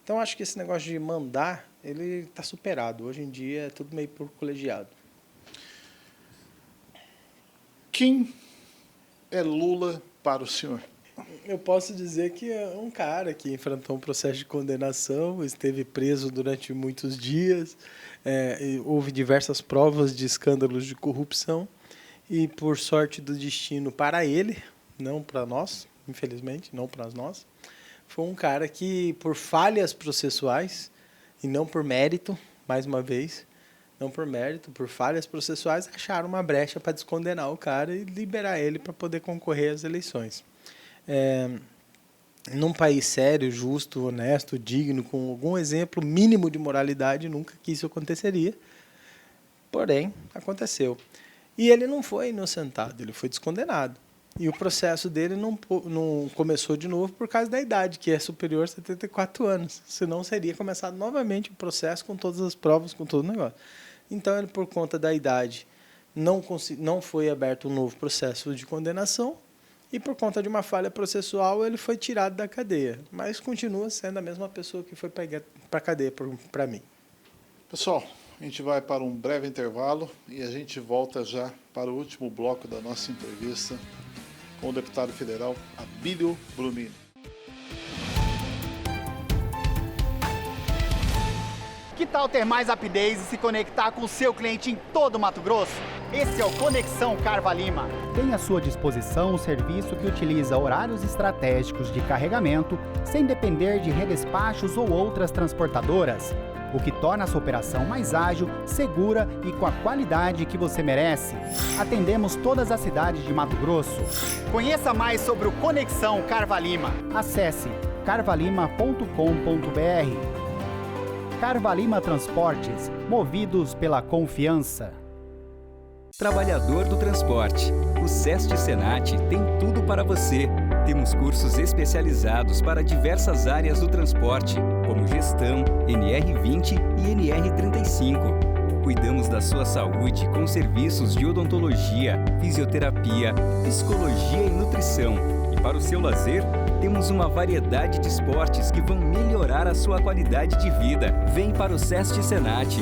Então, acho que esse negócio de mandar, ele está superado. Hoje em dia, é tudo meio por colegiado. Quem é Lula para o senhor? Eu posso dizer que é um cara que enfrentou um processo de condenação, esteve preso durante muitos dias, houve diversas provas de escândalos de corrupção, e por sorte do destino para ele, não para nós, infelizmente, não para nós, foi um cara que, por falhas processuais, e não por mérito, mais uma vez, não por mérito, por falhas processuais, acharam uma brecha para descondenar o cara e liberar ele para poder concorrer às eleições. Num país sério, justo, honesto, digno, com algum exemplo mínimo de moralidade, nunca que isso aconteceria. Porém, aconteceu. E ele não foi inocentado, ele foi descondenado. E o processo dele não começou de novo por causa da idade, que é superior a 74 anos. Senão seria começado novamente o processo com todas as provas, com todo o negócio. Então, ele, por conta da idade, não foi aberto um novo processo de condenação e, por conta de uma falha processual, ele foi tirado da cadeia. Mas continua sendo a mesma pessoa que foi para a cadeia, para mim. Pessoal, a gente vai para um breve intervalo e a gente volta já para o último bloco da nossa entrevista com o deputado federal Abílio Brunini. Que tal ter mais rapidez e se conectar com o seu cliente em todo o Mato Grosso? Esse é o Conexão Carva Lima. Tem à sua disposição um serviço que utiliza horários estratégicos de carregamento sem depender de redespachos ou outras transportadoras, o que torna a sua operação mais ágil, segura e com a qualidade que você merece. Atendemos todas as cidades de Mato Grosso. Conheça mais sobre o Conexão Carva Lima. Acesse carvalima.com.br. Carva Lima Transportes, movidos pela confiança. Trabalhador do transporte. O SEST Senat tem tudo para você. Temos cursos especializados para diversas áreas do transporte, como gestão, NR20 e NR35. Cuidamos da sua saúde com serviços de odontologia, fisioterapia, psicologia e nutrição. E para o seu lazer, temos uma variedade de esportes que vão melhorar a sua qualidade de vida. Vem para o SEST Senat.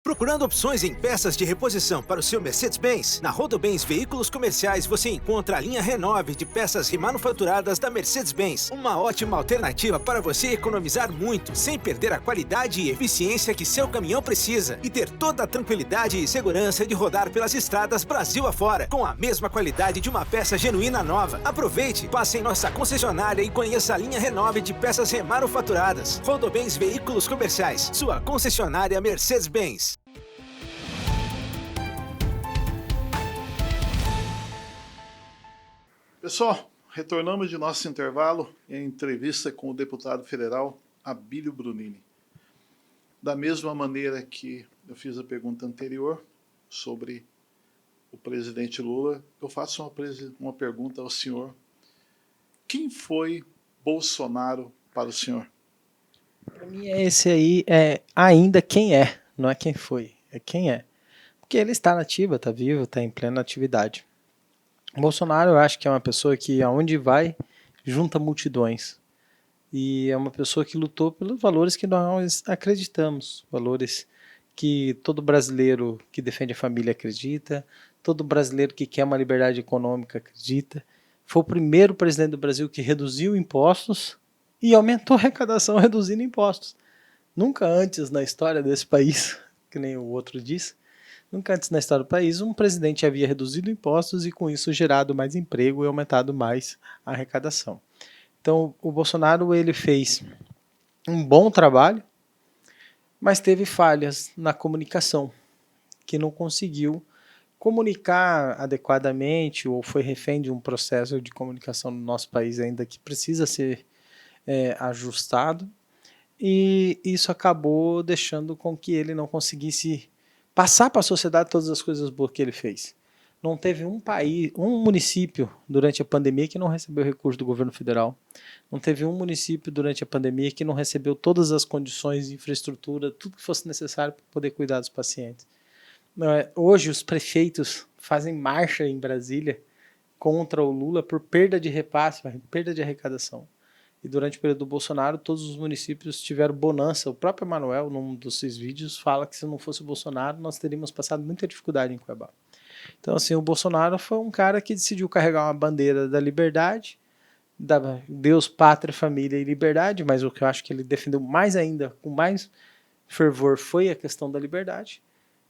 Procurando opções em peças de reposição para o seu Mercedes-Benz? Na Rodobens Veículos Comerciais você encontra a linha Renove de peças remanufaturadas da Mercedes-Benz. Uma ótima alternativa para você economizar muito, sem perder a qualidade e eficiência que seu caminhão precisa e ter toda a tranquilidade e segurança de rodar pelas estradas Brasil afora, com a mesma qualidade de uma peça genuína nova. Aproveite, passe em nossa concessionária e conheça a linha Renove de peças remanufaturadas. Rodobens Veículos Comerciais, sua concessionária Mercedes-Benz. Pessoal, retornamos de nosso intervalo em entrevista com o deputado federal Abílio Brunini. Da mesma maneira que eu fiz a pergunta anterior sobre o presidente Lula, eu faço uma pergunta ao senhor. Quem foi Bolsonaro para o senhor? Para mim, esse aí é ainda quem é, não é quem foi, é quem é. Porque ele está nativa, está vivo, está em plena atividade. O Bolsonaro, eu acho que é uma pessoa que, aonde vai, junta multidões. E é uma pessoa que lutou pelos valores que nós acreditamos. Valores que todo brasileiro que defende a família acredita, todo brasileiro que quer uma liberdade econômica acredita. Foi o primeiro presidente do Brasil que reduziu impostos e aumentou a arrecadação reduzindo impostos. Nunca antes na história desse país, que nem o outro disse, nunca antes na história do país um presidente havia reduzido impostos e com isso gerado mais emprego e aumentado mais a arrecadação. Então o Bolsonaro ele fez um bom trabalho, mas teve falhas na comunicação, que não conseguiu comunicar adequadamente ou foi refém de um processo de comunicação no nosso país ainda que precisa ser ajustado, e isso acabou deixando com que ele não conseguisse passar para a sociedade todas as coisas boas que ele fez. Não teve um município durante a pandemia que não recebeu recurso do governo federal. Não teve um município durante a pandemia que não recebeu todas as condições de infraestrutura, tudo que fosse necessário para poder cuidar dos pacientes. Hoje os prefeitos fazem marcha em Brasília contra o Lula por perda de repasse, perda de arrecadação. E durante o período do Bolsonaro, todos os municípios tiveram bonança. O próprio Emanuel, num dos seus vídeos, fala que se não fosse o Bolsonaro, nós teríamos passado muita dificuldade em Cuiabá. Então, assim, o Bolsonaro foi um cara que decidiu carregar uma bandeira da liberdade, da Deus, pátria, família e liberdade, mas o que eu acho que ele defendeu mais ainda, com mais fervor, foi a questão da liberdade,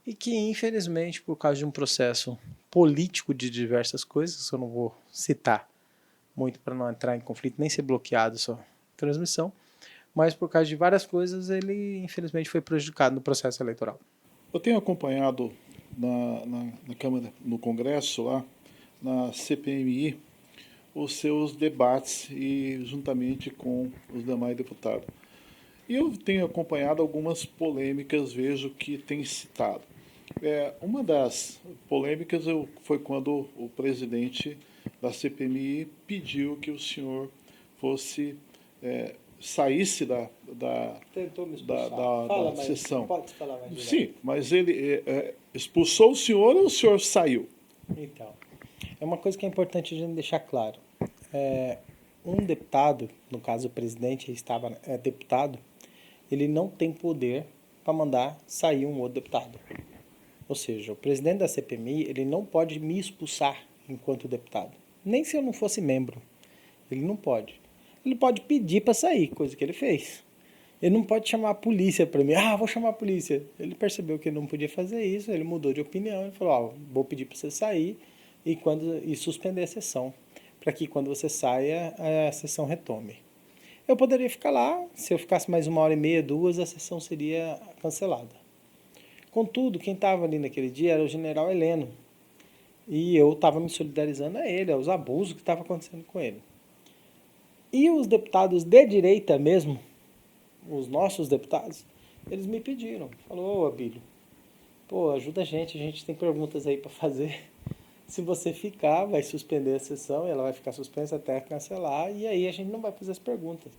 e que, infelizmente, por causa de um processo político de diversas coisas, eu não vou citar muito para não entrar em conflito, nem ser bloqueado sua transmissão, mas por causa de várias coisas, ele, infelizmente, foi prejudicado no processo eleitoral. Eu tenho acompanhado na Câmara, no Congresso, lá, na CPMI, os seus debates e juntamente com os demais deputados. E eu tenho acompanhado algumas polêmicas, vejo que tem citado. Uma das polêmicas foi quando o presidente da CPMI pediu que o senhor saísse da sessão. Pode falar mais direto. Sim, mas ele expulsou o senhor ou o senhor saiu? Então, é uma coisa que é importante a gente deixar claro. Um deputado, no caso o presidente estava deputado, ele não tem poder para mandar sair um outro deputado. Ou seja, o presidente da CPMI ele não pode me expulsar enquanto deputado. Nem se eu não fosse membro. Ele não pode. Ele pode pedir para sair, coisa que ele fez. Ele não pode chamar a polícia para mim. Vou chamar a polícia. Ele percebeu que ele não podia fazer isso, ele mudou de opinião. Ele falou, vou pedir para você sair e suspender a sessão, para que quando você saia, a sessão retome. Eu poderia ficar lá, se eu ficasse mais 1h30, 2, a sessão seria cancelada. Contudo, quem estava ali naquele dia era o general Heleno. E eu estava me solidarizando a ele, aos abusos que estavam acontecendo com ele. E os deputados de direita mesmo, os nossos deputados, eles me pediram. Falou, Abílio, ajuda a gente tem perguntas aí para fazer. Se você ficar, vai suspender a sessão, e ela vai ficar suspensa até cancelar, e aí a gente não vai fazer as perguntas.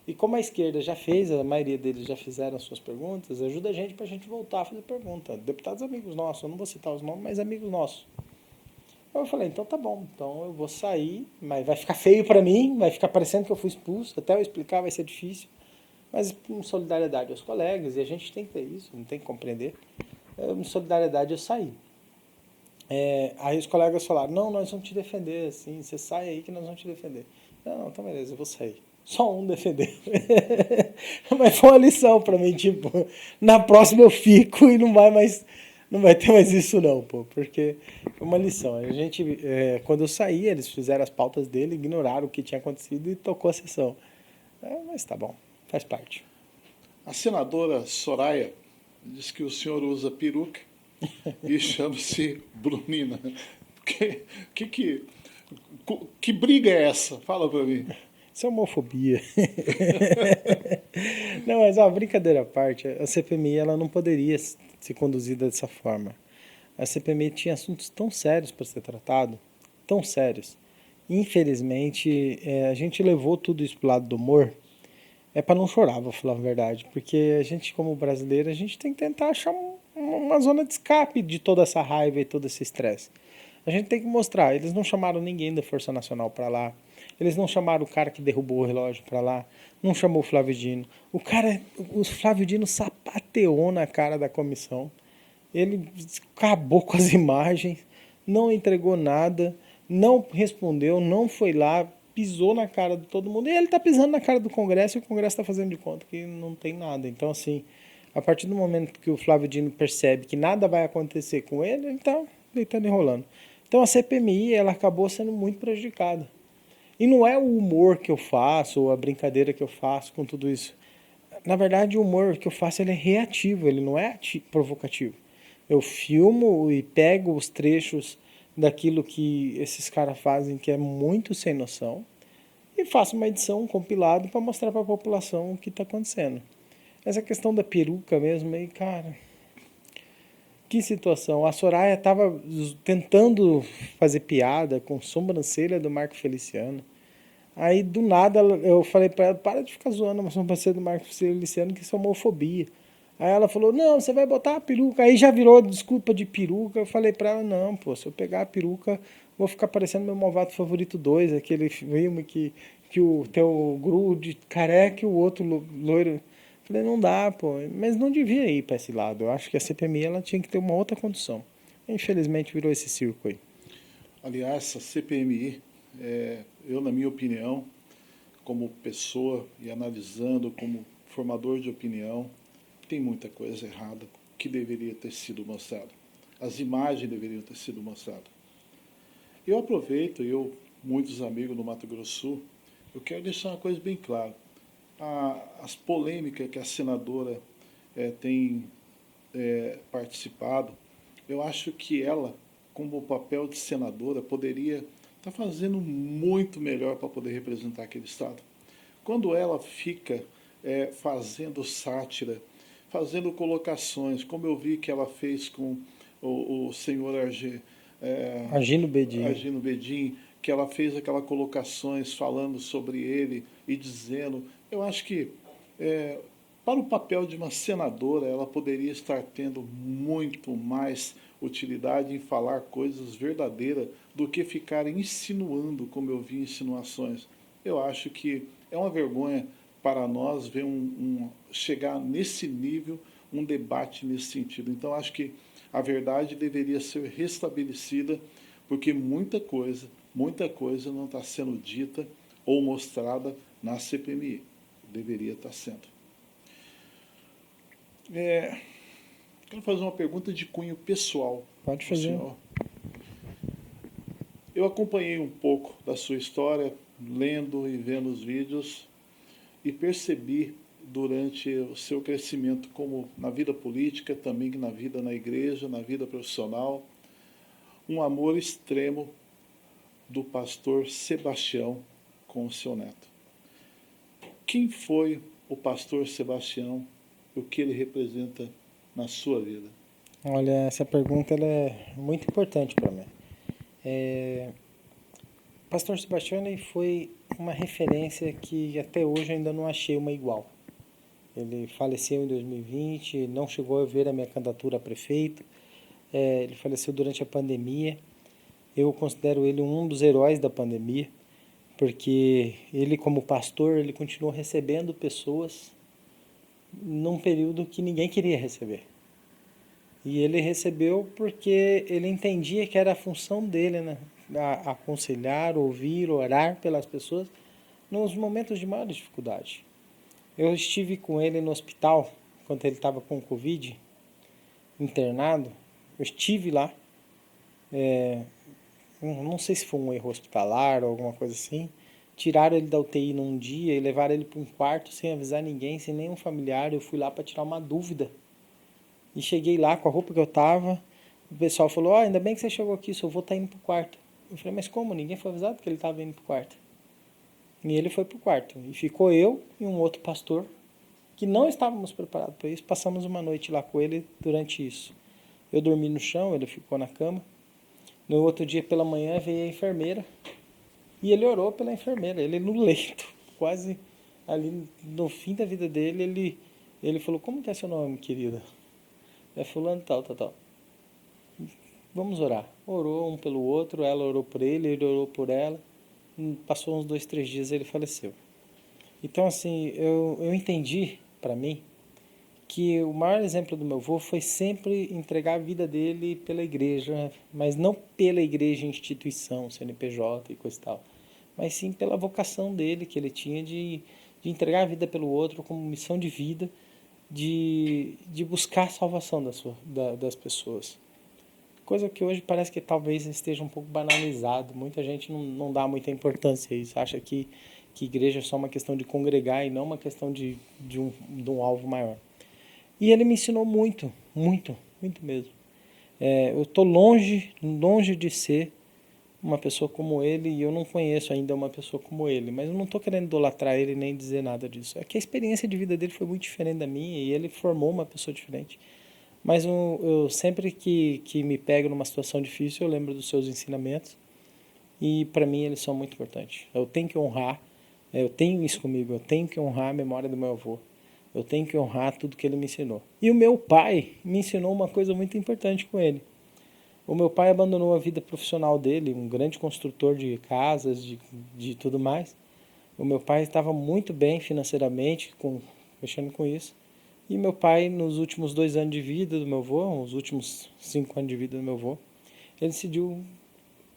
E como a esquerda já fez, a maioria deles já fizeram as suas perguntas, ajuda a gente para a gente voltar a fazer pergunta. Deputados amigos nossos, eu não vou citar os nomes, mas amigos nossos. Eu falei, então tá bom, então eu vou sair, mas vai ficar feio para mim, vai ficar parecendo que eu fui expulso, até eu explicar vai ser difícil, mas com solidariedade aos colegas, e a gente tem que ter isso, não tem que compreender, em solidariedade eu saí. Aí os colegas falaram, não, nós vamos te defender, assim, você sai aí que nós vamos te defender. Não, então beleza, eu vou sair. Só um defendeu. Mas foi uma lição para mim, tipo, na próxima eu fico e não vai ter mais isso não, porque foi uma lição. A gente, quando eu saí, eles fizeram as pautas dele, ignoraram o que tinha acontecido e tocou a sessão. Mas tá bom, faz parte. A senadora Soraya diz que o senhor usa peruca e chama-se Brunina. Que briga é essa? Fala para mim. Isso é homofobia. Não, mas brincadeira à parte, a CPMI ela não poderia ser conduzida dessa forma. A CPMI tinha assuntos tão sérios para ser tratado, tão sérios. Infelizmente, a gente levou tudo isso para o lado do humor, para não chorar, vou falar a verdade, porque a gente, como brasileiro, a gente tem que tentar achar uma zona de escape de toda essa raiva e todo esse estresse. A gente tem que mostrar, eles não chamaram ninguém da Força Nacional para lá, eles não chamaram o cara que derrubou o relógio para lá, não chamou o Flávio Dino. O Flávio Dino sapateou na cara da comissão, ele acabou com as imagens, não entregou nada, não respondeu, não foi lá, pisou na cara de todo mundo. E ele está pisando na cara do Congresso e o Congresso está fazendo de conta que não tem nada. Então, assim, a partir do momento que o Flávio Dino percebe que nada vai acontecer com ele, ele está deitando e enrolando. Então, a CPMI ela acabou sendo muito prejudicada. E não é o humor que eu faço ou a brincadeira que eu faço com tudo isso. Na verdade, o humor que eu faço ele é reativo, ele não é provocativo. Eu filmo e pego os trechos daquilo que esses caras fazem, que é muito sem noção, e faço uma edição, um compilado, para mostrar para a população o que está acontecendo. Essa questão da peruca mesmo, aí, cara, que situação. A Soraya estava tentando fazer piada com sobrancelha do Marco Feliciano. Aí, do nada, eu falei para ela, para de ficar zoando a sobrancelha do Marco Feliciano, que isso é homofobia. Aí ela falou, não, você vai botar a peruca. Aí já virou desculpa de peruca. Eu falei pra ela, não, pô, se eu pegar a peruca, vou ficar parecendo meu Malvado Favorito 2, aquele filme que tem o Gru de careca e o outro loiro. Eu falei, não dá, pô. Mas não devia ir pra esse lado. Eu acho que a CPMI ela tinha que ter uma outra condução. Infelizmente virou esse circo aí. Aliás, a CPMI, eu, na minha opinião, como pessoa e analisando como formador de opinião, tem muita coisa errada que deveria ter sido mostrada. As imagens deveriam ter sido mostradas. Eu aproveito, muitos amigos no Mato Grosso do Sul, eu quero deixar uma coisa bem clara. As polêmicas que a senadora tem participado, eu acho que ela, como o papel de senadora, poderia estar fazendo muito melhor para poder representar aquele Estado. Quando ela fica fazendo sátira, fazendo colocações, como eu vi que ela fez com o senhor Agino Bedin, que ela fez aquelas colocações falando sobre ele e dizendo, eu acho que para o papel de uma senadora, ela poderia estar tendo muito mais utilidade em falar coisas verdadeiras do que ficar insinuando, como eu vi insinuações. Eu acho que é uma vergonha para nós ver chegar nesse nível, um debate nesse sentido. Então, acho que a verdade deveria ser restabelecida, porque muita coisa não está sendo dita ou mostrada na CPMI. Deveria estar sendo. Quero fazer uma pergunta de cunho pessoal. Pode fazer. Senhor. Eu acompanhei um pouco da sua história, lendo e vendo os vídeos, e percebi durante o seu crescimento, como na vida política, também na vida na igreja, na vida profissional, um amor extremo do pastor Sebastião com o seu neto. Quem foi o pastor Sebastião e o que ele representa na sua vida? Olha, essa pergunta ela é muito importante para mim. O pastor Sebastião ele foi uma referência que até hoje ainda não achei uma igual. Ele faleceu em 2020, não chegou a ver a minha candidatura a prefeito, ele faleceu durante a pandemia. Eu considero ele um dos heróis da pandemia, porque ele como pastor, ele continuou recebendo pessoas num período que ninguém queria receber. E ele recebeu porque ele entendia que era a função dele, né? Aconselhar, ouvir, orar pelas pessoas nos momentos de maior dificuldade. Eu estive com ele no hospital, quando ele estava com Covid, internado. Eu estive lá. Não sei se foi um erro hospitalar ou alguma coisa assim. Tiraram ele da UTI num dia e levaram ele para um quarto sem avisar ninguém, sem nenhum familiar. Eu fui lá para tirar uma dúvida. E cheguei lá com a roupa que eu estava. O pessoal falou, ainda bem que você chegou aqui, seu avô está indo para o quarto. Eu falei, mas como? Ninguém foi avisado que ele estava indo para o quarto. E ele foi para o quarto. E ficou eu e um outro pastor, que não estávamos preparados para isso. Passamos uma noite lá com ele durante isso. Eu dormi no chão, ele ficou na cama. No outro dia, pela manhã, veio a enfermeira. E ele orou pela enfermeira. Ele no leito, quase ali no fim da vida dele, ele falou, como que é seu nome, querida? É fulano, tal. Vamos orar. Orou um pelo outro, ela orou por ele orou por ela. Passou uns 2, 3 dias e ele faleceu. Então, assim, eu entendi, para mim, que o maior exemplo do meu avô foi sempre entregar a vida dele pela igreja, mas não pela igreja instituição, CNPJ e coisa e tal, mas sim pela vocação dele, que ele tinha de entregar a vida pelo outro como missão de vida, de buscar a salvação das pessoas. Coisa que hoje parece que talvez esteja um pouco banalizado. Muita gente não dá muita importância a isso, acha que igreja é só uma questão de congregar e não uma questão de um alvo maior. E ele me ensinou muito, muito, muito mesmo. Eu estou longe de ser uma pessoa como ele, e eu não conheço ainda uma pessoa como ele, mas eu não estou querendo idolatrar ele nem dizer nada disso. É que a experiência de vida dele foi muito diferente da minha e ele formou uma pessoa diferente. Mas eu sempre que me pego numa situação difícil, eu lembro dos seus ensinamentos e para mim eles são muito importantes. Eu tenho que honrar, eu tenho isso comigo, eu tenho que honrar a memória do meu avô. Eu tenho que honrar tudo que ele me ensinou. E o meu pai me ensinou uma coisa muito importante com ele. O meu pai abandonou a vida profissional dele, um grande construtor de casas, de tudo mais. O meu pai estava muito bem financeiramente, mexendo com isso. E meu pai, nos últimos 2 anos de vida do meu avô, os últimos 5 anos de vida do meu avô, ele decidiu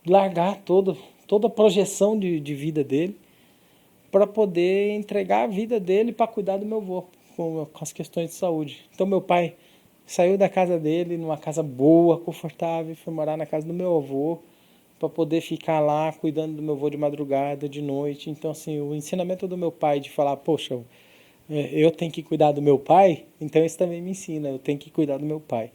largar toda a projeção de vida dele para poder entregar a vida dele para cuidar do meu avô, com as questões de saúde. Então meu pai saiu da casa dele, numa casa boa, confortável, e foi morar na casa do meu avô, para poder ficar lá cuidando do meu avô de madrugada, de noite. Então, assim, o ensinamento do meu pai de falar, poxa, eu tenho que cuidar do meu pai, então isso também me ensina, eu tenho que cuidar do meu pai.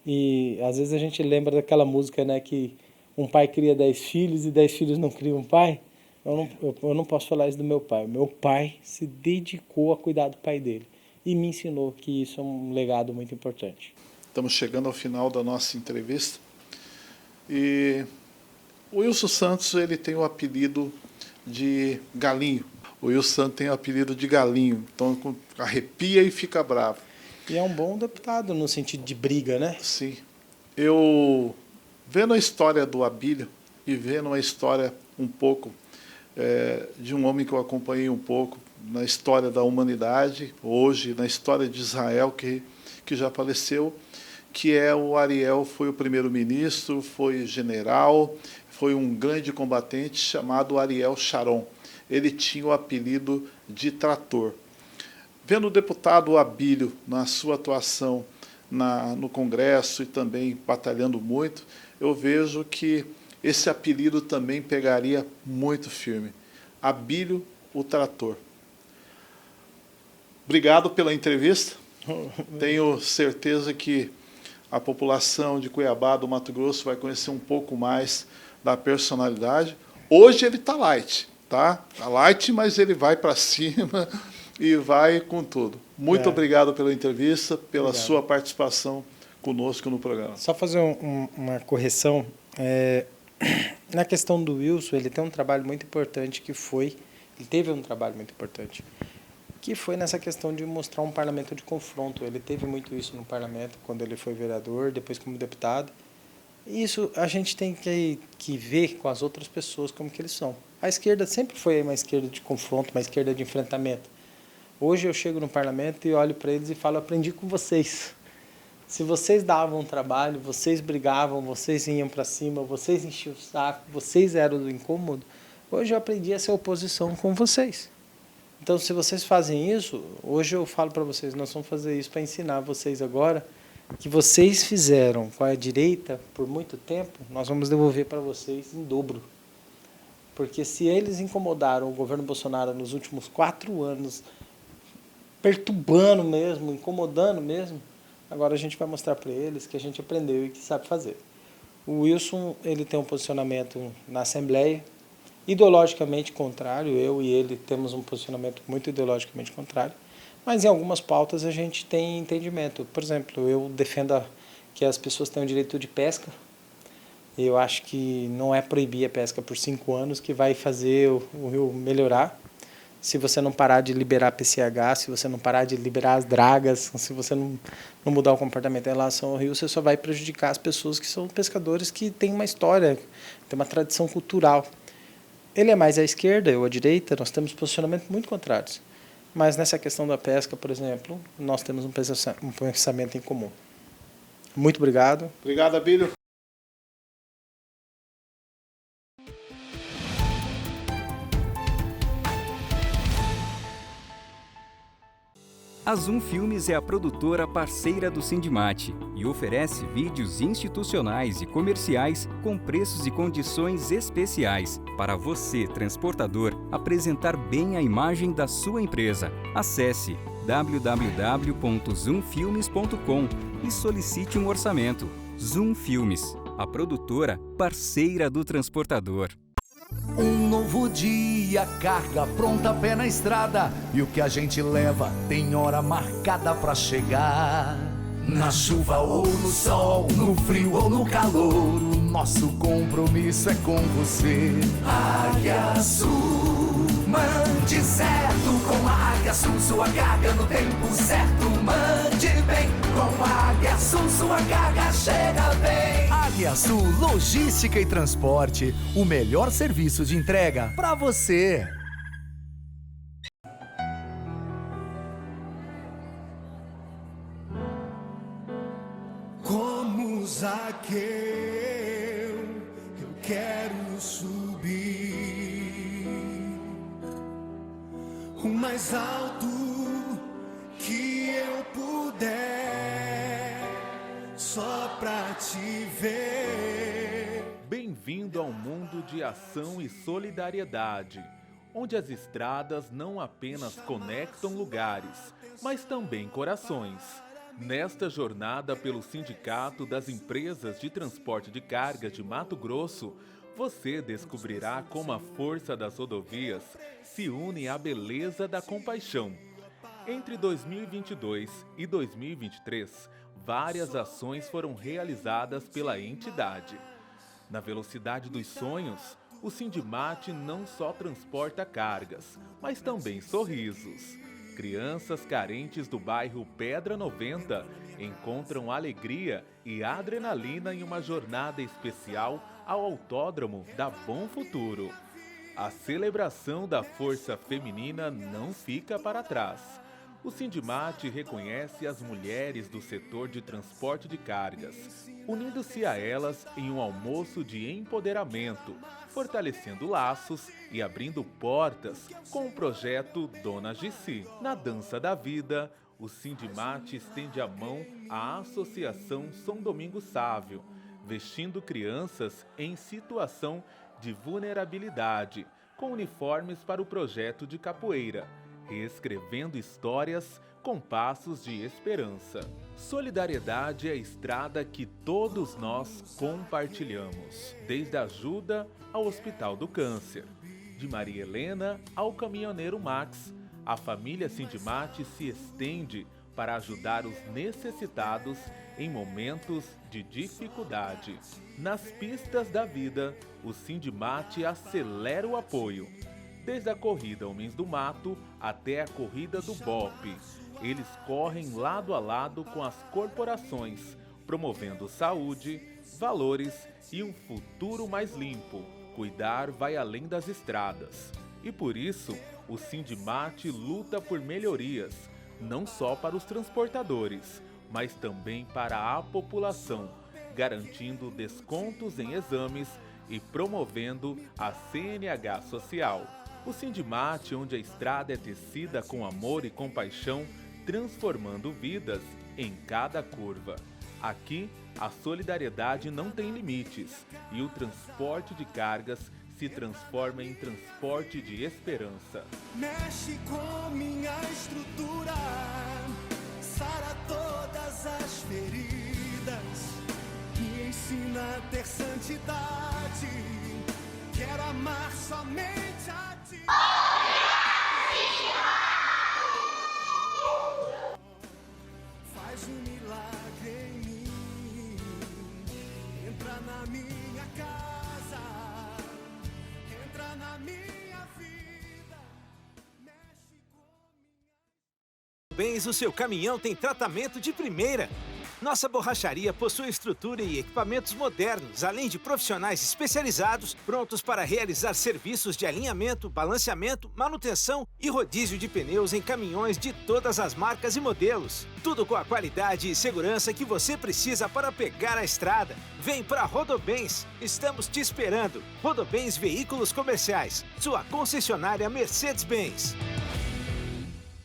E às vezes a gente lembra daquela música, né, que um pai cria 10 filhos e 10 filhos não criam um pai. Eu não posso falar isso do meu pai. O meu pai se dedicou a cuidar do pai dele e me ensinou que isso é um legado muito importante. Estamos chegando ao final da nossa entrevista e o Wilson Santos, ele tem o apelido de Galinho. O Wilson Santos tem o apelido de Galinho, então arrepia e fica bravo. E é um bom deputado no sentido de briga, né? Sim. Eu, vendo a história do Abílio e vendo a história um pouco de um homem que eu acompanhei um pouco na história da humanidade, hoje na história de Israel, que já faleceu, que é o Ariel, foi o primeiro-ministro, foi general, foi um grande combatente chamado Ariel Sharon. Ele tinha o apelido de Trator. Vendo o deputado Abílio na sua atuação no Congresso e também batalhando muito, eu vejo que esse apelido também pegaria muito firme. Abílio, o Trator. Obrigado pela entrevista. Tenho certeza que a população de Cuiabá, do Mato Grosso, vai conhecer um pouco mais da personalidade. Hoje ele está light, tá? Está light, mas ele vai para cima e vai com tudo. Muito obrigado pela entrevista, pela sua participação conosco no programa. Só fazer uma correção. Na questão do Wilson, ele tem um trabalho muito importante ele teve um trabalho muito importante, que foi nessa questão de mostrar um parlamento de confronto. Ele teve muito isso no parlamento, quando ele foi vereador, depois como deputado. E isso a gente tem que ver com as outras pessoas como que eles são. A esquerda sempre foi uma esquerda de confronto, uma esquerda de enfrentamento. Hoje eu chego no parlamento e olho para eles e falo, aprendi com vocês. Se vocês davam trabalho, vocês brigavam, vocês iam para cima, vocês enchiam o saco, vocês eram do incômodo, hoje eu aprendi a ser oposição com vocês. Então, se vocês fazem isso, hoje eu falo para vocês, nós vamos fazer isso para ensinar vocês agora, que vocês fizeram com a direita por muito tempo, nós vamos devolver para vocês em dobro. Porque se eles incomodaram o governo Bolsonaro nos últimos 4 anos, perturbando mesmo, incomodando mesmo, agora a gente vai mostrar para eles que a gente aprendeu e que sabe fazer. O Wilson, ele tem um posicionamento na Assembleia, ideologicamente contrário, eu e ele temos um posicionamento muito ideologicamente contrário, mas em algumas pautas a gente tem entendimento. Por exemplo, eu defendo que as pessoas tenham direito de pesca. Eu acho que não é proibir a pesca por 5 anos que vai fazer o rio melhorar. Se você não parar de liberar PCH, se você não parar de liberar as dragas, se você não mudar o comportamento em relação ao rio, você só vai prejudicar as pessoas que são pescadores, que têm uma história, têm uma tradição cultural. Ele é mais à esquerda, eu à direita, nós temos posicionamentos muito contrários. Mas nessa questão da pesca, por exemplo, nós temos um pensamento em comum. Muito obrigado. Obrigado, Abílio. A Zoom Filmes é a produtora parceira do Sindimate e oferece vídeos institucionais e comerciais com preços e condições especiais para você, transportador, apresentar bem a imagem da sua empresa. Acesse www.zoomfilmes.com e solicite um orçamento. Zoom Filmes, a produtora parceira do transportador. Um novo dia, carga pronta, pé na estrada. E o que a gente leva tem hora marcada pra chegar. Na chuva ou no sol, no frio ou no calor, o nosso compromisso é com você. Águia Azul, mande certo com a Águia Azul, sua carga no tempo certo. Mande bem com a Águia Azul, sua carga chega bem. Águia Azul Logística e Transporte, o melhor serviço de entrega pra você. Como Zaqueu, eu quero subir o mais alto que eu puder, só pra te ver. Bem-vindo ao mundo de ação e solidariedade, onde as estradas não apenas conectam lugares, mas também corações. Nesta jornada pelo Sindicato das Empresas de Transporte de Carga de Mato Grosso, você descobrirá como a força das rodovias se une à beleza da compaixão. Entre 2022 e 2023, várias ações foram realizadas pela entidade. Na velocidade dos sonhos, o Sindimate não só transporta cargas, mas também sorrisos. Crianças carentes do bairro Pedra 90 encontram alegria e adrenalina em uma jornada especial ao Autódromo da Bom Futuro. A celebração da força feminina não fica para trás. O Sindimate reconhece as mulheres do setor de transporte de cargas, unindo-se a elas em um almoço de empoderamento, fortalecendo laços e abrindo portas com o projeto Dona Gissi. Na Dança da Vida, o Sindimate estende a mão à Associação São Domingos Sávio, vestindo crianças em situação de vulnerabilidade, com uniformes para o projeto de capoeira, reescrevendo histórias com passos de esperança. Solidariedade é a estrada que todos nós compartilhamos, desde a ajuda ao Hospital do Câncer. De Maria Helena ao caminhoneiro Max, a família Sindimate se estende para ajudar os necessitados em momentos de dificuldade. Nas pistas da vida, o Sindimate acelera o apoio. Desde a corrida Homens do Mato até a corrida do BOP, eles correm lado a lado com as corporações, promovendo saúde, valores e um futuro mais limpo. Cuidar vai além das estradas. E por isso, o Sindimate luta por melhorias, não só para os transportadores, mas também para a população, garantindo descontos em exames e promovendo a CNH social. O Sindimate, onde a estrada é tecida com amor e compaixão, transformando vidas em cada curva. Aqui, a solidariedade não tem limites e o transporte de cargas se transforma em transporte de esperança. Mexe com minha estrutura, sara todas as feridas, me ensina a ter santidade, quero amar somente a ti. Faz um milagre em mim, entra na minha casa, entra na minha vida. Bens, o seu caminhão tem tratamento de primeira. Nossa borracharia possui estrutura e equipamentos modernos, além de profissionais especializados, prontos para realizar serviços de alinhamento, balanceamento, manutenção e rodízio de pneus em caminhões de todas as marcas e modelos. Tudo com a qualidade e segurança que você precisa para pegar a estrada. Vem para Rodobens, estamos te esperando. Rodobens Veículos Comerciais, sua concessionária Mercedes-Benz.